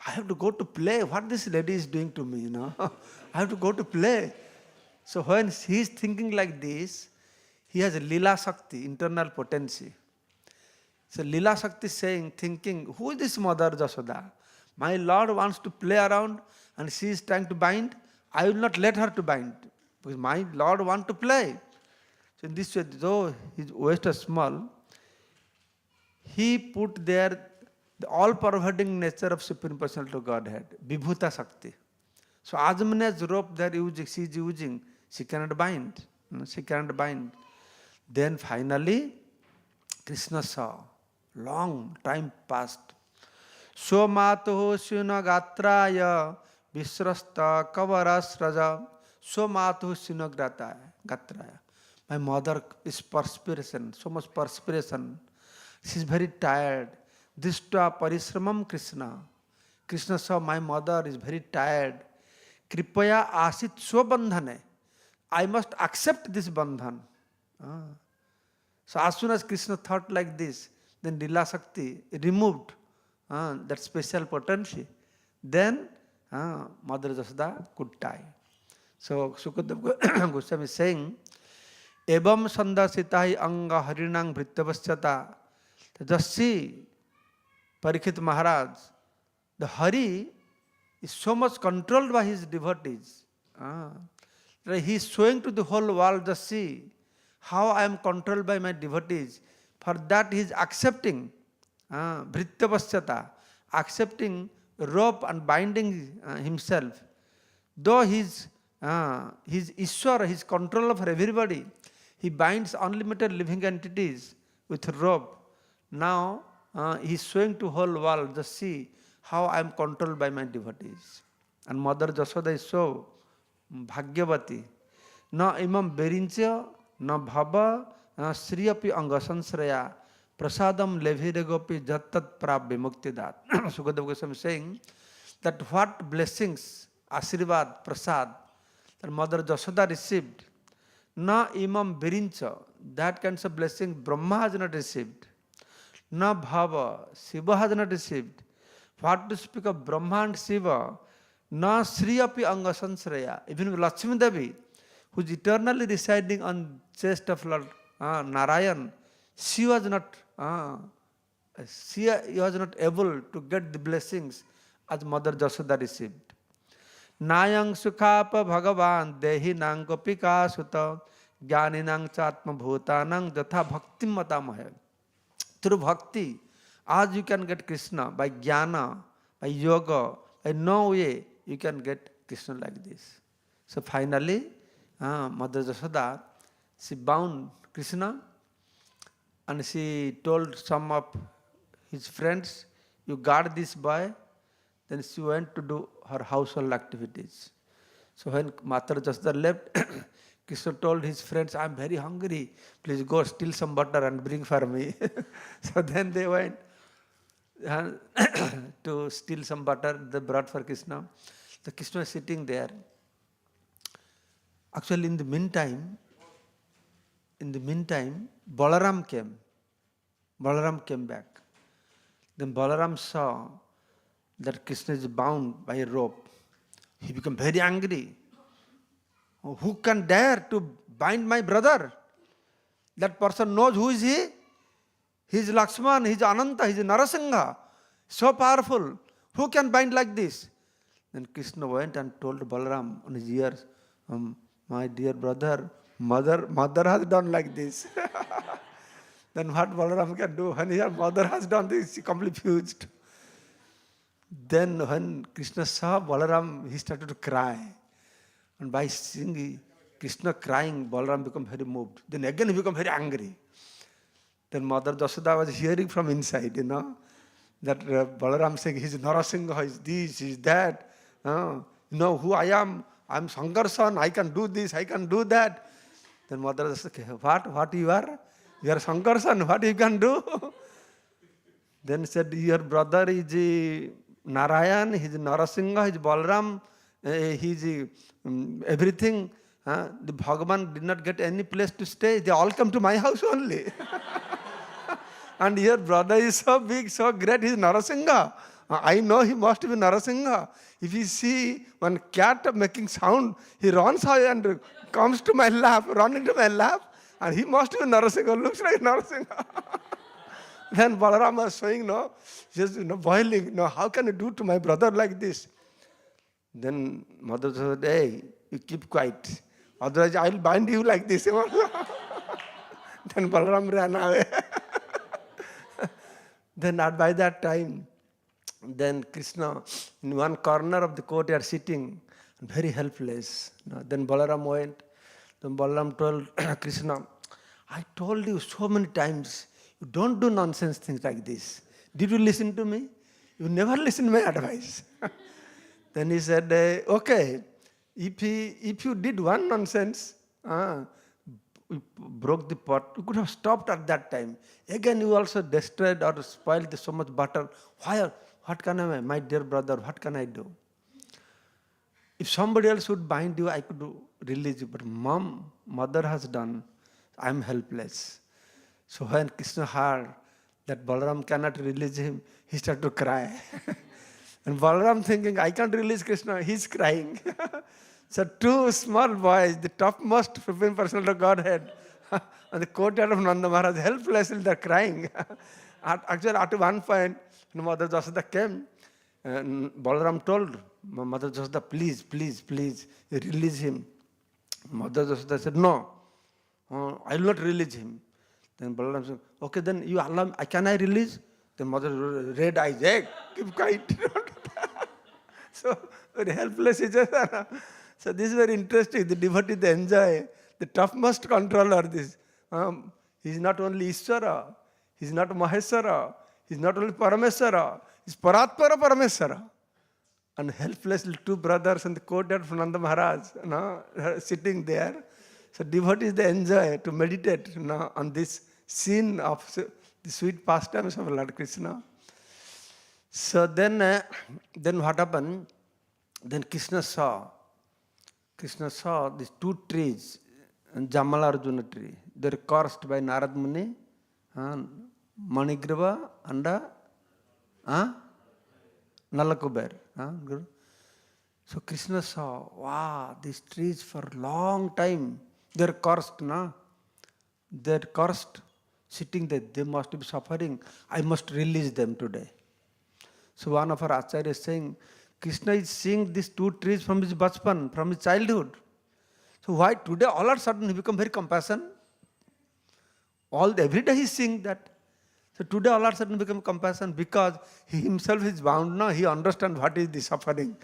I have to go to play. What this lady is doing to me, I have to go to play. So when he is thinking like this, he has a Lila Shakti, internal potency. So Lila Shakti is thinking, who is this mother Yashoda? My Lord wants to play around and she is trying to bind. I will not let her to bind because my Lord wants to play. So in this way, though his waist is small, he put there the all-pervading nature of Supreme Personality of Godhead, Vibhuta Shakti. So as many as rope she is using, she cannot bind. She cannot bind. Then finally, Krishna saw. Long time passed. Somatoho Sinagatraya Visrasta Kavarasraja. Somatoho Sinagatraya. My mother is perspiration, so much perspiration. She is very tired. Dishta Parisramam Krishna. Krishna saw my mother is very tired. Kripaya Asit Swabandhane. I must accept this bandhan. So as soon as Krishna thought like this, then Lila Shakti removed that special potency. Then Mother Yashoda could tie. So Sukadeva Goswami is saying, Evam sandasitai anga harinang vrittavasyata. Just see, Parikshit Maharaj, the Hari is so much controlled by his devotees. He is showing to the whole world, just see how I am controlled by my devotees. For that he is accepting vrittavasyata, accepting rope and binding himself. Though his Ishwara, his control over everybody, he binds unlimited living entities with rope. Now he is showing to whole world, just see how I am controlled by my devotees. And Mother Yashoda is so Bhagyavati. Na imam berincha, na bhava, na sriyapi angasansraya, prasadam leviregopi jattat prabhi muktidat. Sukadeva Goswami is saying that what blessings, Asirvad, Prasad, that Mother Yashoda received, na imam berincha, that kinds of blessings Brahma has not received. Na bhava, Shiva has not received. What to speak of Brahma and Shiva, na sriyapi angasansraya, even Lakshmi Devi, who is eternally residing on chest of Lord Narayan, she was not able to get the blessings as Mother Yashoda received. Nayang sukhapa bhagavan dehi nang kopika sutta jnani nang chatma bhuta nang jatha bhakti matamaya. Through bhakti, as you can get Krishna by jnana, by yoga, by no way you can get Krishna like this. So finally, Mother Yashoda, she bound Krishna and she told some of his friends, you guard this boy. Then she went to do her household activities. So when Mother Yashoda left, Krishna told his friends, I am very hungry. Please go steal some butter and bring for me. So then they went to steal some butter. They brought for Krishna. The Krishna is sitting there. Actually, in the meantime, Balaram came. Balaram came back. Then Balaram saw that Krishna is bound by a rope. He became very angry. Oh, who can dare to bind my brother? That person knows who is he. He is Lakshman, he is Ananta, he is Narasingha. So powerful. Who can bind like this? Then Krishna went and told Balaram on his ears, my dear brother, mother has done like this. Then what Balaram can do? When your mother has done this, he completely fused. Then when Krishna saw Balaram, he started to cry. And by seeing Krishna crying, Balaram became very moved. Then again he became very angry. Then Mother Yashoda was hearing from inside, that Balaram saying, he's Narasingha, he's this, he's that. You know who I am? I'm Sankarsan, I can do this, I can do that. Then Mother Yashoda, what you are? You are Sankarsan, what you can do? Then said, your brother is Narayan, he is Narasingha, he is Balaram, he is everything. The Bhagavan did not get any place to stay. They all come to my house only. And your brother is so big, so great, he is Narasingha. I know he must be Narasingha. If he see one cat making sound, he runs away and comes to my lap, running to my lap, and he must be Narasingha, looks like Narasingha. Then Balarama was saying, no, just boiling, no, how can you do to my brother like this? Then mother said, hey, you keep quiet. Otherwise I will bind you like this. Then Balaram ran away. Then by that time, then Krishna in one corner of the courtyard sitting, very helpless. Then Balaram went. Then Balaram told Krishna, I told you so many times, you don't do nonsense things like this. Did you listen to me? You never listen to my advice. Then he said, okay, if you did one nonsense, you broke the pot, you could have stopped at that time. Again, you also destroyed or spoiled so much butter. Why? What can I, my dear brother, what can I do? If somebody else would bind you, I could release you. But mother has done. I am helpless. So when Krishna heard that Balaram cannot release him, he started to cry. And Balaram thinking, I can't release Krishna, he's crying. So two small boys, the topmost 15% of the Godhead, on the courtyard of Nanda Maharaj, helplessly they're crying. Actually, at one point, Mother Yashoda came, and Balaram told Mother Yashoda, please, please, please, release him. Mother Yashoda said, no, I will not release him. Then Balaram said, okay, then you allow me, can I release? The mother red eyes, hey, keep quiet. So, very helpless. So, this is very interesting. The devotee, they enjoy. The topmost controller, this. He is not only Ishvara, he is not Maheshwara, he is not only Parameshwara, he is Paratpara Parameshwara. And helplessly, two brothers in the courtyard of Nanda Maharaj, sitting there. So, devotees, they enjoy to meditate on this scene of the sweet pastimes of Lord Krishna. So then what happened? Then Krishna saw these two trees, Jamalarjuna tree. They were cursed by Narad Muni, Manigrava and Nalakuber. So Krishna saw, wow, these trees for a long time, they are cursed, they are cursed. Sitting there, they must be suffering. I must release them today. So one of our acharyas is saying, Krishna is seeing these two trees from his bachpan, from his childhood. So why today all of a sudden he become very compassionate? Every day he is seeing that. So today all of a sudden become compassionate because he himself is bound now. He understands what is the suffering.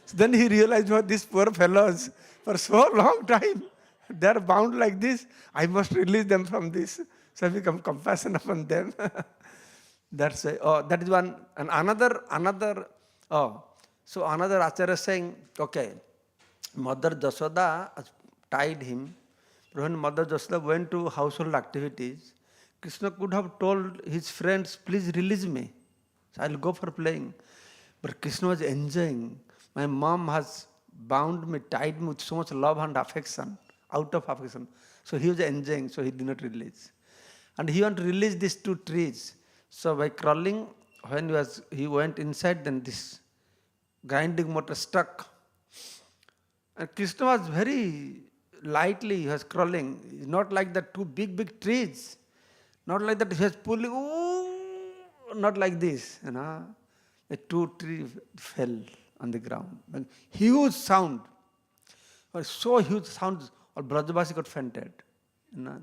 So then he realized what these poor fellows for so long time they are bound like this. I must release them from this. So I become compassionate upon them. That's why. That is one. And another. So another acharya is saying, okay, Mother Yashoda tied him. When Mother Yashoda went to household activities, Krishna could have told his friends, please release me. So I'll go for playing. But Krishna was enjoying. My mom has bound me, tied me with so much love and affection, out of affection. So he was enjoying, so he did not release. And he wanted to release these two trees. So by crawling, when he went inside, then this grinding motor stuck. And Krishna was very lightly, he was crawling. Not like the two big trees. Not like that he was pulling, not like this. The two trees fell on the ground. And huge sound. So huge sound, all Brajavasi got fainted.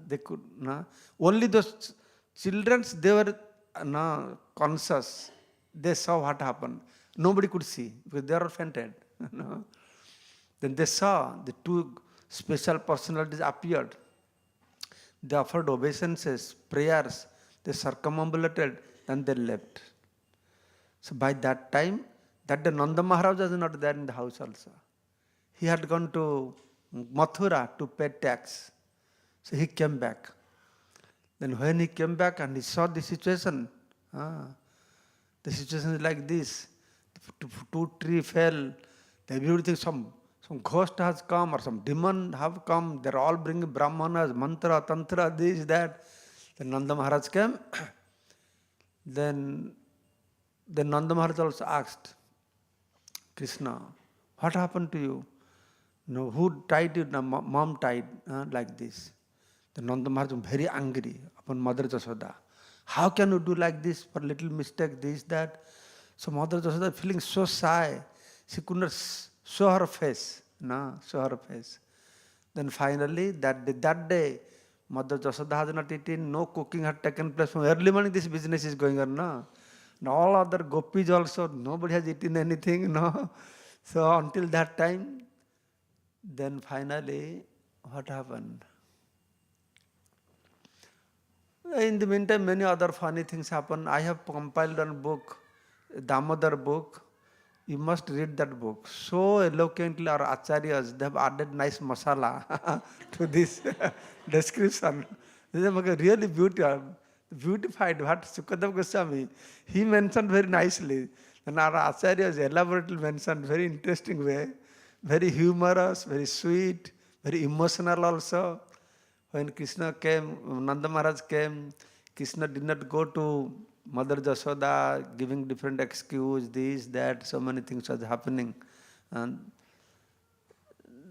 They could only those children, they were conscious. They saw what happened. Nobody could see because they are fainted. Then they saw the two special personalities appeared. They offered obeisances, prayers. They circumambulated and they left. So by that time, that day Nanda Maharaj was not there in the house also. He had gone to Mathura to pay tax. So he came back. Then when he came back and he saw the situation is like this. Two tree fell. Everything, some some ghost has come or some demon have come. They're all bringing brahmanas, mantra, tantra, this, that. Then Nanda Maharaj came. Then Nanda Maharaj also asked Krishna, what happened to you? No, who tied you? No, mom tied like this. The Nanda Maharaj was very angry upon Mother Yashoda. How can you do like this for little mistake, this, that? So Mother Yashoda feeling so shy, she could not show her face. No, show her face. Then finally, that day, Mother Yashoda has not eaten, no cooking had taken place. From early morning, this business is going on. No? And all other gopis also, nobody has eaten anything. No. So until that time, then finally, what happened? In the meantime, many other funny things happen. I have compiled one book, Damodar book. You must read that book. So eloquently our acharyas, they have added nice masala to this description. They have really beautified what Sukadeva Goswami, he mentioned very nicely. And our acharyas elaborately mentioned very interesting way, very humorous, very sweet, very emotional also. When Krishna came, Nanda Maharaj came, Krishna did not go to Mother Yashoda, giving different excuse, this, that, so many things was happening. And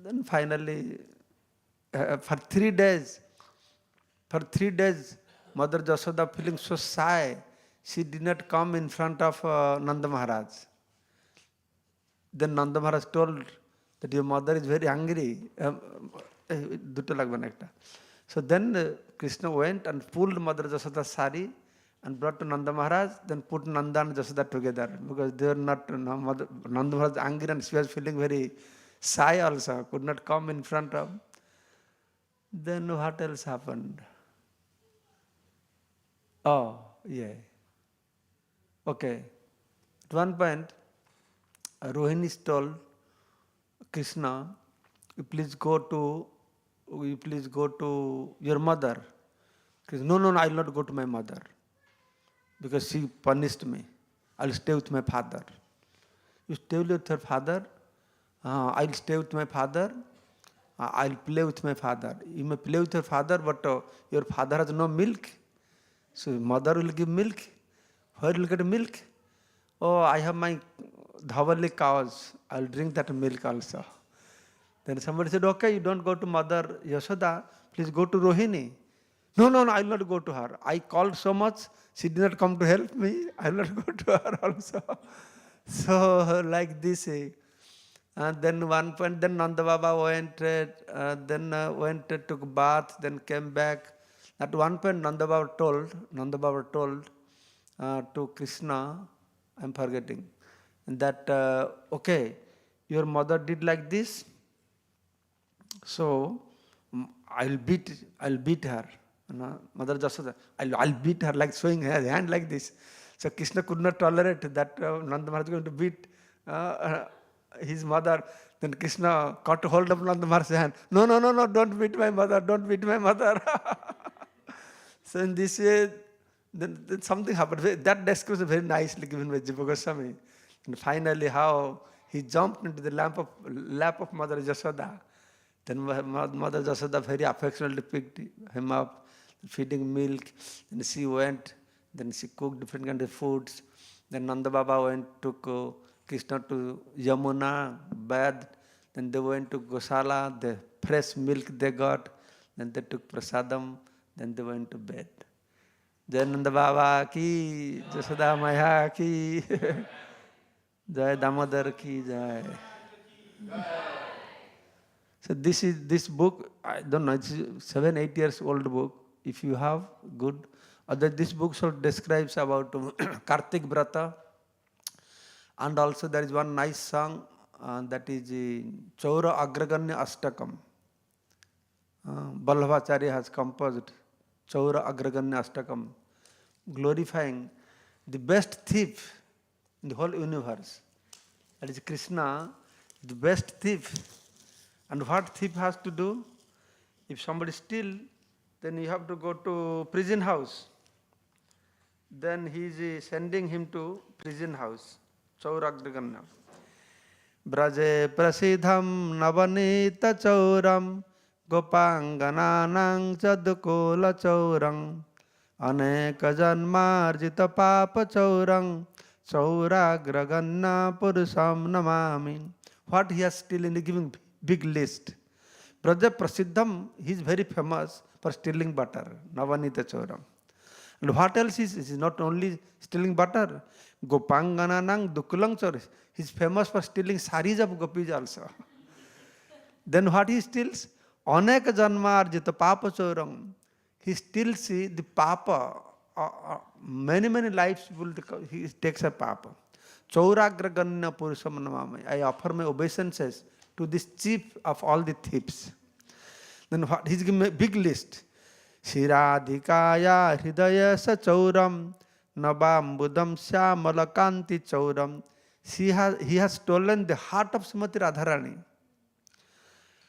then finally, for 3 days, Mother Yashoda feeling so shy, she did not come in front of Nanda Maharaj. Then Nanda Maharaj told that your mother is very angry. So then Krishna went and pulled Mother Yashoda's sari and brought to Nanda Maharaj, then put Nanda and Yashoda together because they were not, Nanda Maharaj was angry and she was feeling very shy also, could not come in front of. Then what else happened? Oh, yeah. Okay. At one point, Rohini told Krishna, you please go to your mother. Krishna, no, I will not go to my mother because she punished me. I will stay with my father. You stay with your father? I will stay with my father. I will play with my father. You may play with your father, but your father has no milk. So mother will give milk. Where will get milk? Oh, I have my Dhavali cows. I will drink that milk also. Then somebody said, okay, you don't go to Mother Yashoda, please go to Rohini. No, I will not go to her. I called so much, she did not come to help me. I will not go to her also. So like this. And then one point, then Nanda Baba went, took bath, then came back. At one point, Nanda Baba told to Krishna, I'm forgetting, that, okay, your mother did like this, so I'll beat her. Mother Yashoda, I'll beat her, like showing her hand like this. So Krishna could not tolerate that Nanda Maharaj is going to beat his mother. Then Krishna caught hold of Nanda Maharaj's hand. No, don't beat my mother, don't beat my mother. So in this way, then something happened. That description is very nicely given by Jiva Goswami. And finally how he jumped into the lap of Mother Yashoda. Then Mother Yashoda very affectionately picked him up, feeding milk. Then she went, then she cooked different kind of foods. Then Nanda Baba went, took Krishna to Yamuna, bathed. Then they went to Gosala, the fresh milk they got. Then they took prasadam. Then they went to bed. Jai Nanda Baba ki, Yashoda Maya ki, Jai Damodar ki Jai. So this book, I don't know, it's 7-8 years old book. If you have, good. Other this book also describes about Kartik Vrata, and also there is one nice song that is Chaura Agraganya Ashtakam. Ballabhacharya has composed Chaura Agraganya Ashtakam, glorifying the best thief in the whole universe. That is Krishna, the best thief. And what thief has to do? If somebody steals, then you have to go to prison house. Then he is sending him to prison house, Chauragraganna. Braje prasidham navanita chauram Gopangananang chadukola chaurang Aneka janmarjita papa chaurang Chauragraganna purusam namami. What he has still in the giving big list. Braja Prasidham, he is very famous for stealing butter, Navanita Chauram. And what else is not only stealing butter, Gopangananang Dukulang Chaur, he is famous for stealing saris of gopis also. Then what he steals? Aneka janmarjita papa chauram. He steals the papa. Many lives he takes a papa. Chauragraganna purusam namami. I offer my obeisances to this chief of all the thieves. Then what? He's giving a big list. Shiradhikaya hridaya sa chauram nabambudam syamalakanti chauram. He has stolen the heart of Srimati Radharani.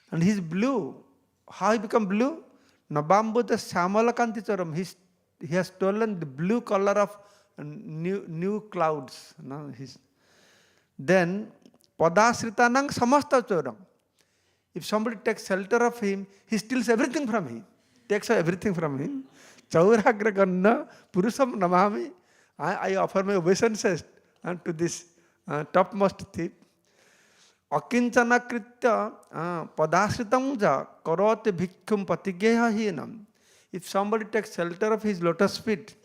And he's blue. How he become blue? Nabambuddha Samalakanti Charam. He has stolen the blue color of new clouds. No? Then Padasritanang Samasta Charam. If somebody takes shelter of him, he steals everything from him. Takes everything from him. Chauragraganna Purusam Namami. I offer my obeisances to this topmost thief. Akinchana kritya padasritam ja karote bhikkhum patigeha hinam. If somebody takes shelter of his lotus feet,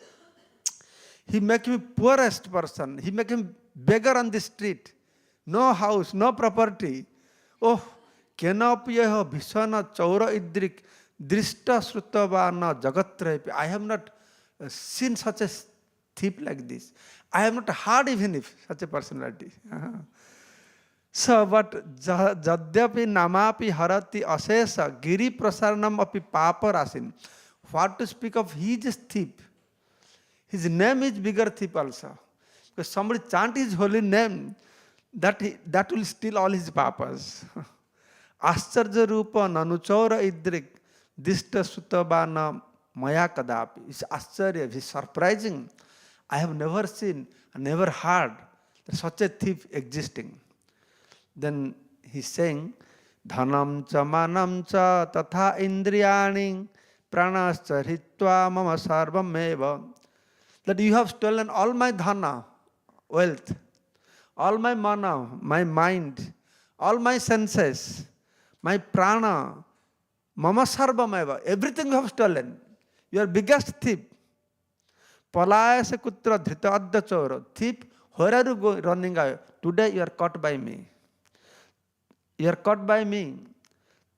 he make him poorest person. He make him beggar on the street. No house, no property. Oh, kenapyeha bhisana chaura idrik drishta srutavana jagatrapi. I have not seen such a thief like this. I have not heard even if such a personality. So, but jadyapi namapi harati asesa giri prasaranam api papa rasin. What to speak of? He is thief. His name is bigger thief also. Because somebody chant his holy name, that will steal all his papas. Ascharya rupa nanuchaura idrik dishta sutabana maya kadapi. It's ascharya, it's surprising. I have never seen, never heard such a thief existing. Then he's saying, Dhanam cha manam cha tatha indriyani pranascha hitva mama sarvam eva. That you have stolen all my dhana, wealth, all my mana, my mind, all my senses, my prana, mama sarvam eva. Everything you have stolen. You are biggest thief. Palayasa kutra dhrita adda chora. Thief, where are you going, running away? Today you are caught by me. You are caught by me.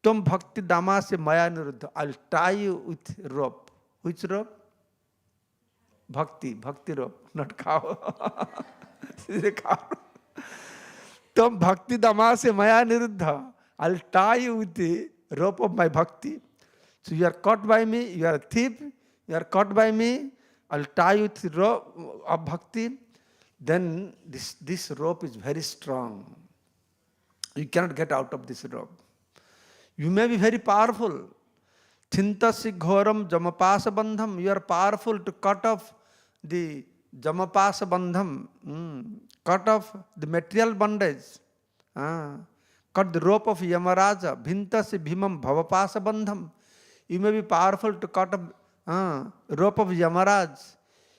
Tum bhakti dama se maya niruddha. I'll tie you with rope. Which rope? Bhakti rope, not cow. This is a cow. Tum bhakti dama se maya niruddha. I'll tie you with the rope of my bhakti. So you are caught by me. You are a thief. You are caught by me. I'll tie you with the rope of bhakti. Then this rope is very strong. You cannot get out of this rope. You may be very powerful. Chintasi ghoram jamapasa bandham. You are powerful to cut off the jamapasa bandham. Cut off the material bondage. Cut the rope of Yamaraja. Bhintasi bhimam bhavapasa bandham. You may be powerful to cut off rope of Yamaraj.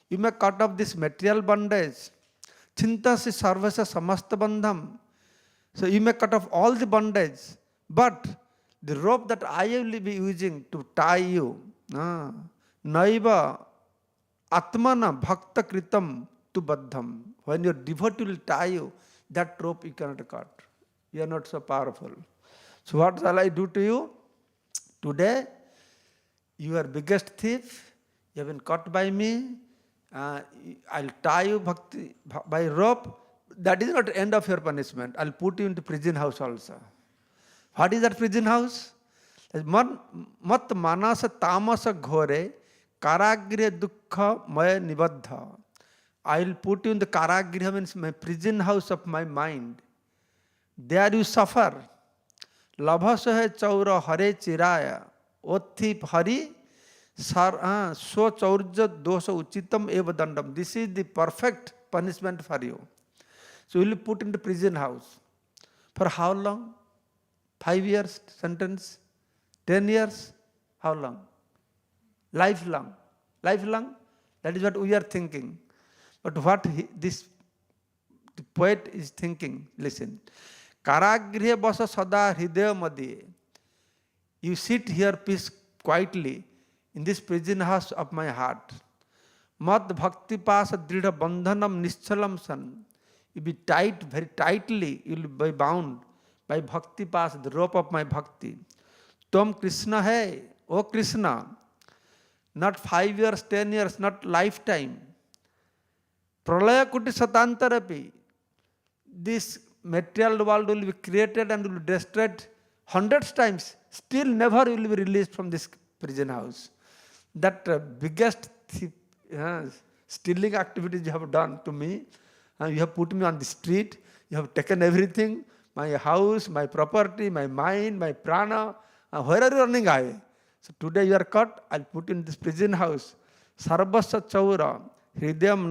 You may cut off this material bondage. Chintasi sarvasa samasta bandham. So you may cut off all the bondage, but the rope that I will be using to tie you, naiva atmana bhakta kritam tu baddham. When your devotee will tie you, that rope you cannot cut. You are not so powerful. So what shall I do to you? Today, you are biggest thief. You have been caught by me. I'll tie you by rope. That is not the end of your punishment. I'll put you into prison house also. What is that prison house? Mat manasa tamasa ghore karagriha dukkha maya nibaddha. I'll put you in the karagriha, means my prison house of my mind. There you suffer. Labhasahe chaura hare chiraya. O thief hari so chaurja dosa uchitam eva dandam. This is the perfect punishment for you. So you will be put into prison house For how long? 5 years sentence? 10 years? How long? Lifelong. Lifelong? That is what we are thinking. But what this the poet is thinking, listen. Karagrihe basa sada hridaya madhye. You sit here peace quietly in this prison house of my heart. Mad bhakti pasa dridha bandhanam nischalam san. You be tight, very tightly, you will be bound by bhakti pasa, the rope of my bhakti. Tom Krishna hai, oh Krishna. Not 5 years, 10 years, not lifetime. Pralaya kuti satantarapi. This material world will be created and will be destroyed hundreds times. Still never will be released from this prison house. That biggest stealing activities you have done to me. You have put me on the street. You have taken everything. My house, my property, my mind, my prana. Where are you running away? So today you are caught. I'll put you in this prison house. Sarvasya chaura. Hridayam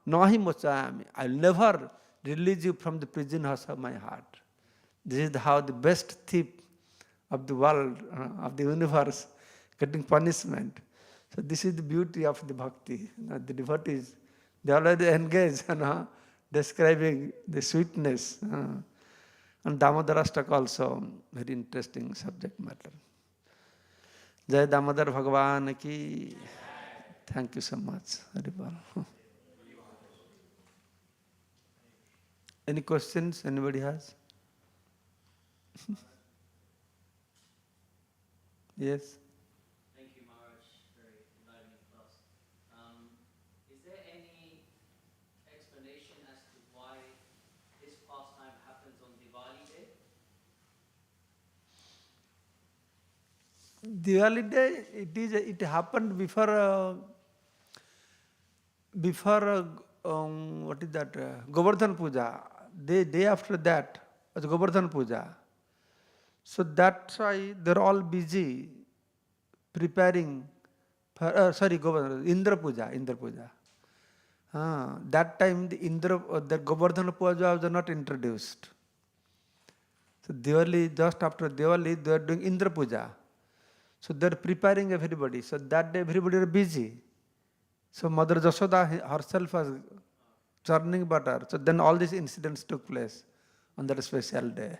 nahi mochayami. I'll never release you from the prison house of my heart. This is how the best thief of the world, of the universe, getting punishment. So this is the beauty of the bhakti. The devotees, they already engage describing the sweetness. And Damodarastaka also, very interesting subject matter. Jai Damodar Bhagavan ki. Thank you so much. Haribol. Any questions anybody has? Yes? Thank you, Maharaj. Very enlightening class. Is there any explanation as to why this pastime happens on Diwali day? Diwali day, it happened before what is that? Govardhan Puja. Day after that was Govardhan Puja. So that's why they're all busy preparing for, Indra Puja. That time the Govardhan Puja was not introduced. So Diwali, just after Diwali, they are doing Indra Puja. So they're preparing everybody. So that day everybody are busy. So Mother Yashoda herself was churning butter. So then all these incidents took place on that special day.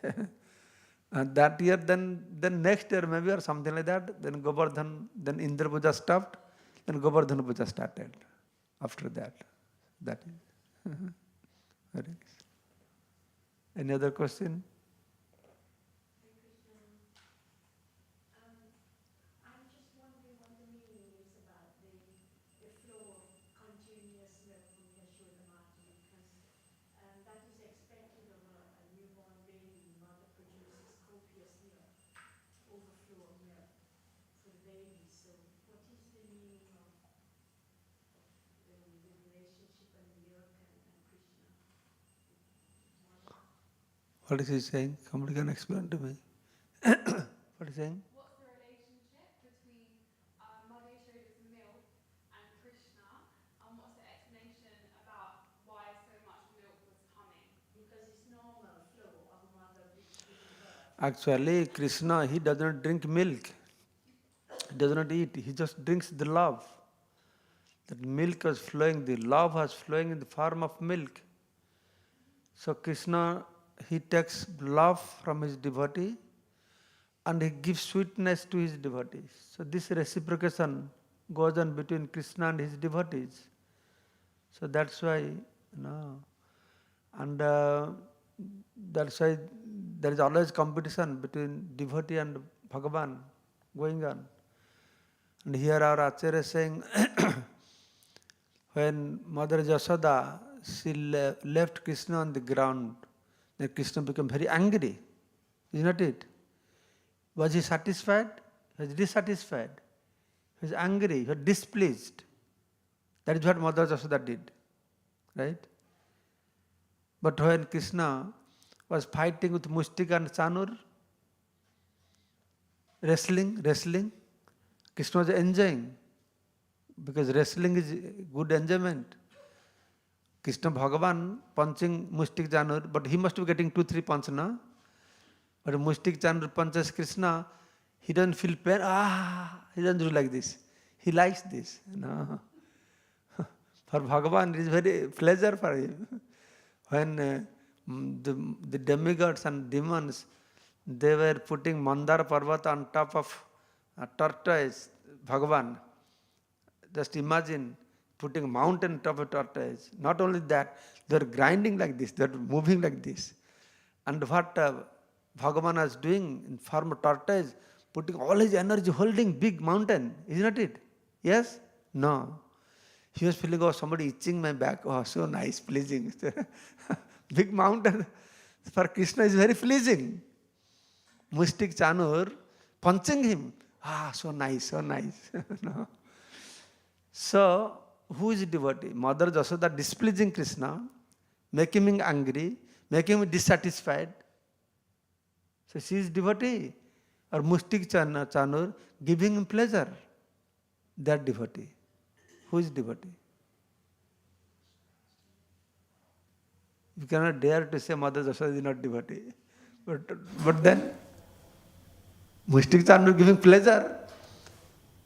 And that year, then next year maybe or something like that, then Govardhan, then Indra Puja stopped, then Govardhan Puja started after that. That is. Very nice. Any other question? I'm just wondering what the meaning is about the flow of continuous milk from Yashoda Mata, because that is expected of a newborn baby. Mother produces copious milk, overflow of milk for the baby. So what is the meaning of the relationship and the milk and Krishna? Mother? What is he saying? Somebody can explain to me. What is he saying? What's the relationship between Mother Yashoda's milk and Krishna, and what's the explanation about why so much milk was coming? Because it's normal flow of mother giving birth. Actually, Krishna, he does not drink milk. He does not eat. He just drinks the love. That milk was flowing, the love was flowing in the form of milk. So Krishna, he takes love from his devotee and he gives sweetness to his devotees. So this reciprocation goes on between Krishna and his devotees. So that's why, and that's why there is always competition between devotee and Bhagavan going on. And here our Acharya is saying, when Mother Yashoda, she left Krishna on the ground, then Krishna became very angry. Is not it? Was he satisfied? He was dissatisfied. He was angry. He was displeased. That is what Mother Yashoda did. Right? But when Krishna was fighting with Mustika and Chanur, wrestling, Krishna was enjoying. Because wrestling is good enjoyment. Krishna Bhagavan punching Mustik Janur, but he must be getting 2-3 punches, no? But a Mustik Chanur punches Krishna, he doesn't feel pain. He doesn't do like this. He likes this. No. For Bhagavan, it is very pleasure for him. When the demigods and demons, they were putting Mandar Parvata on top of a tortoise, Bhagavan. Just imagine putting a mountain on top of a tortoise. Not only that, they are grinding like this, they are moving like this. And what Bhagavan was doing in form of tortoise, putting all his energy, holding big mountain, isn't that it? Yes? No. He was feeling, oh, somebody itching my back. Oh, so nice, pleasing. Big mountain for Krishna is very pleasing. Mustik Chanur punching him. So nice, so nice. No. So, who is devotee? Mother Yashoda displeasing Krishna, making him angry, making him dissatisfied. So she is devotee. Or Mustik Chanur giving him pleasure. That devotee. Who is devotee? You cannot dare to say Mother Yashoda is not devotee. But then, Mustik Chanur giving pleasure.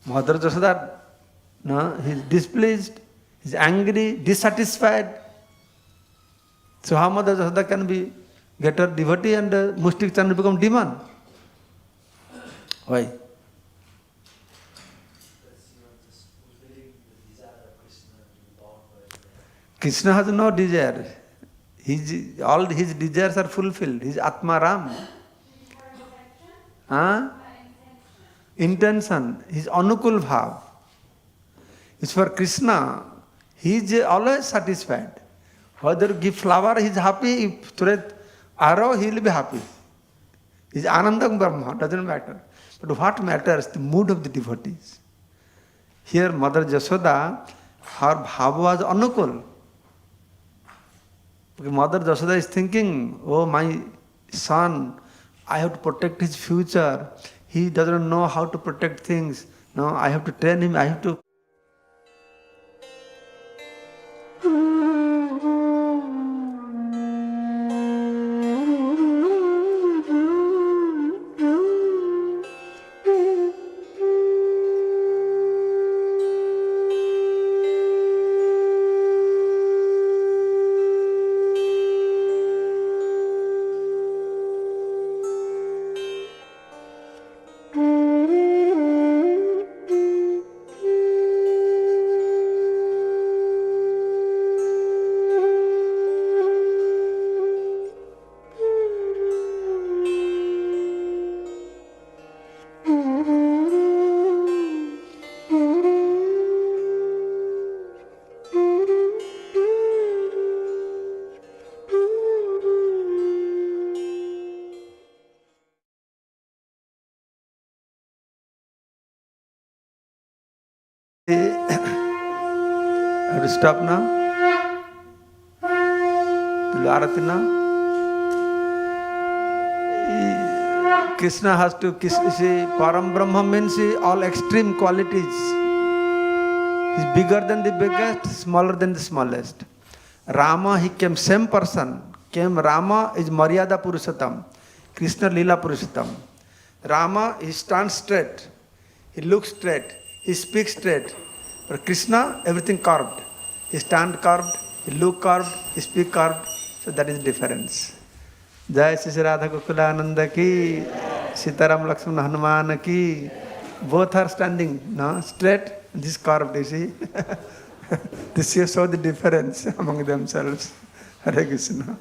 Mother Yashoda, no, he is displeased, he is angry, dissatisfied. So how Mother Yashoda can be get her devotee and Mustik Chanur become demon? Why? Krishna has no desire. All his desires are fulfilled. He is Atma Ram. Intention. His Anukul Bhav. It's for Krishna. He is always satisfied. Whether you give flower, he is happy. If throw arrow, he will be happy. He is Anandam Brahma. Doesn't matter. But what matters? The mood of the devotees. Here, Mother Yashoda, her bhav was Anukul. Because Mother Yashoda is thinking, oh, my son, I have to protect his future. He doesn't know how to protect things. No, I have to train him. I have to. I have to stop now. Arati now. Krishna has to kiss. See, Param Brahma means all extreme qualities. He's bigger than the biggest, smaller than the smallest. Rama, he came same person. Rama is Maryada Purushottam. Krishna Leela Purushottam. Rama, he stands straight. He looks straight. He speaks straight. But Krishna, everything carved. He stand carved, he look carved, he speak carved. So that is difference. Jai Shri Radha Gokulananda ki, Sitaram Lakshmana Hanuman ki. Both are standing, no, straight. This carved, you see. This here show the difference among themselves. Hare Krishna.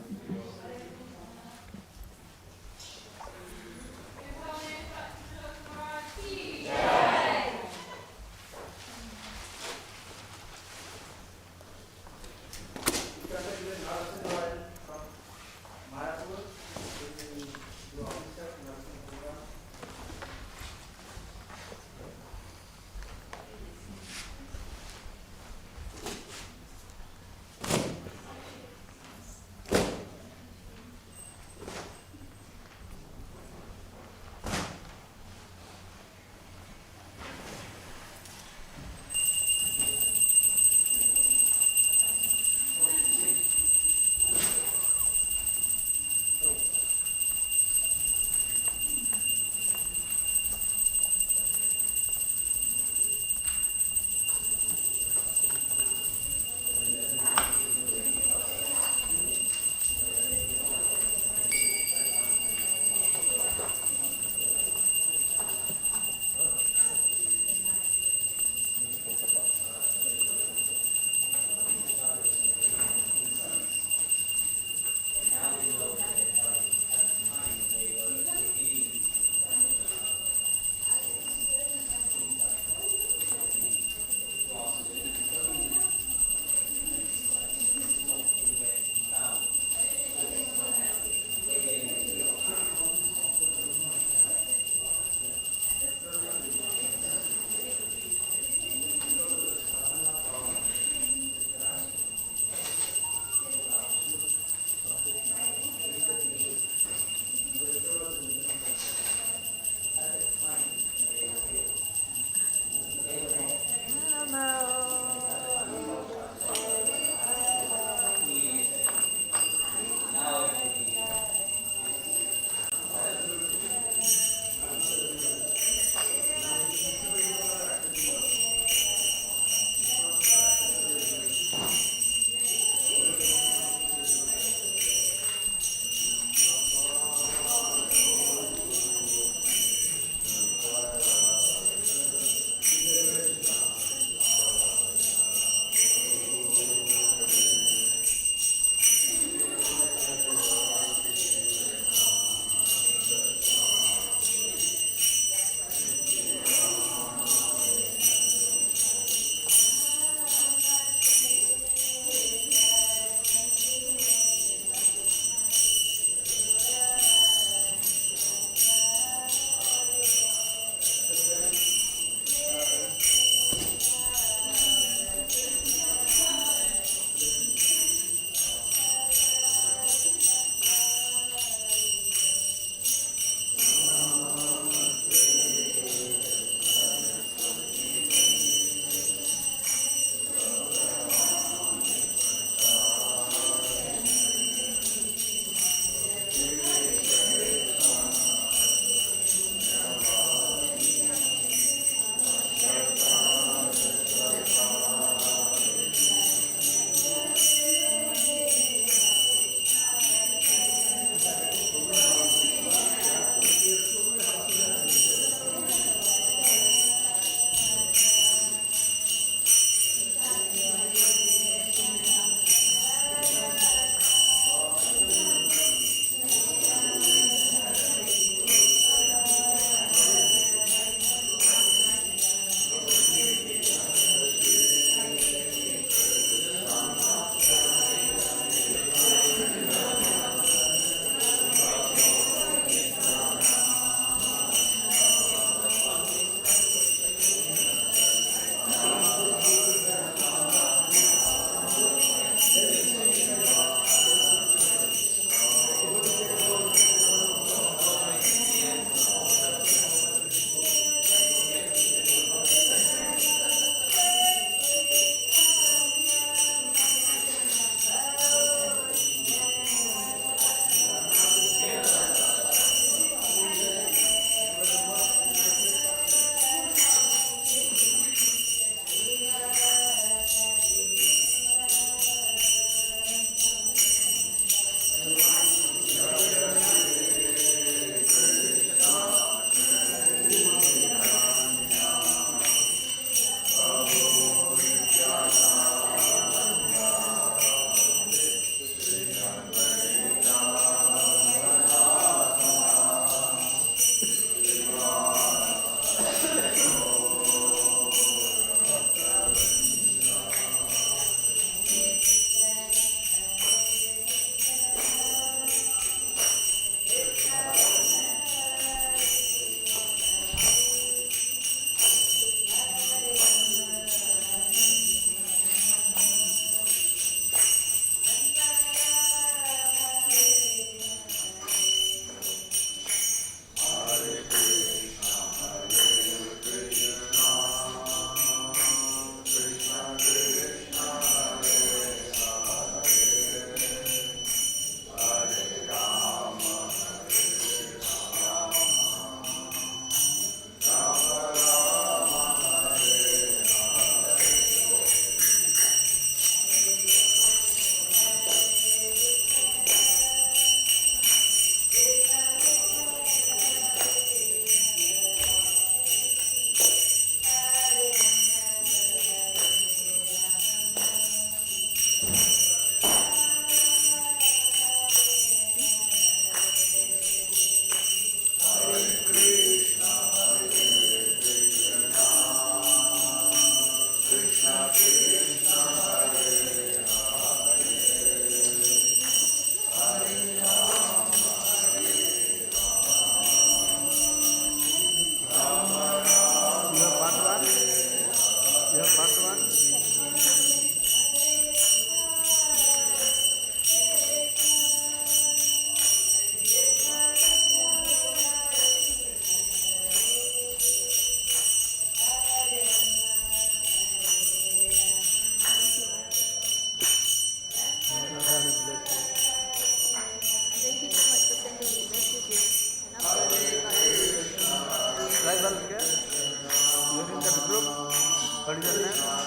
What is your name?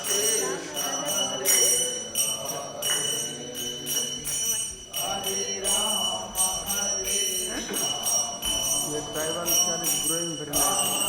Your tribal chair is growing very nicely.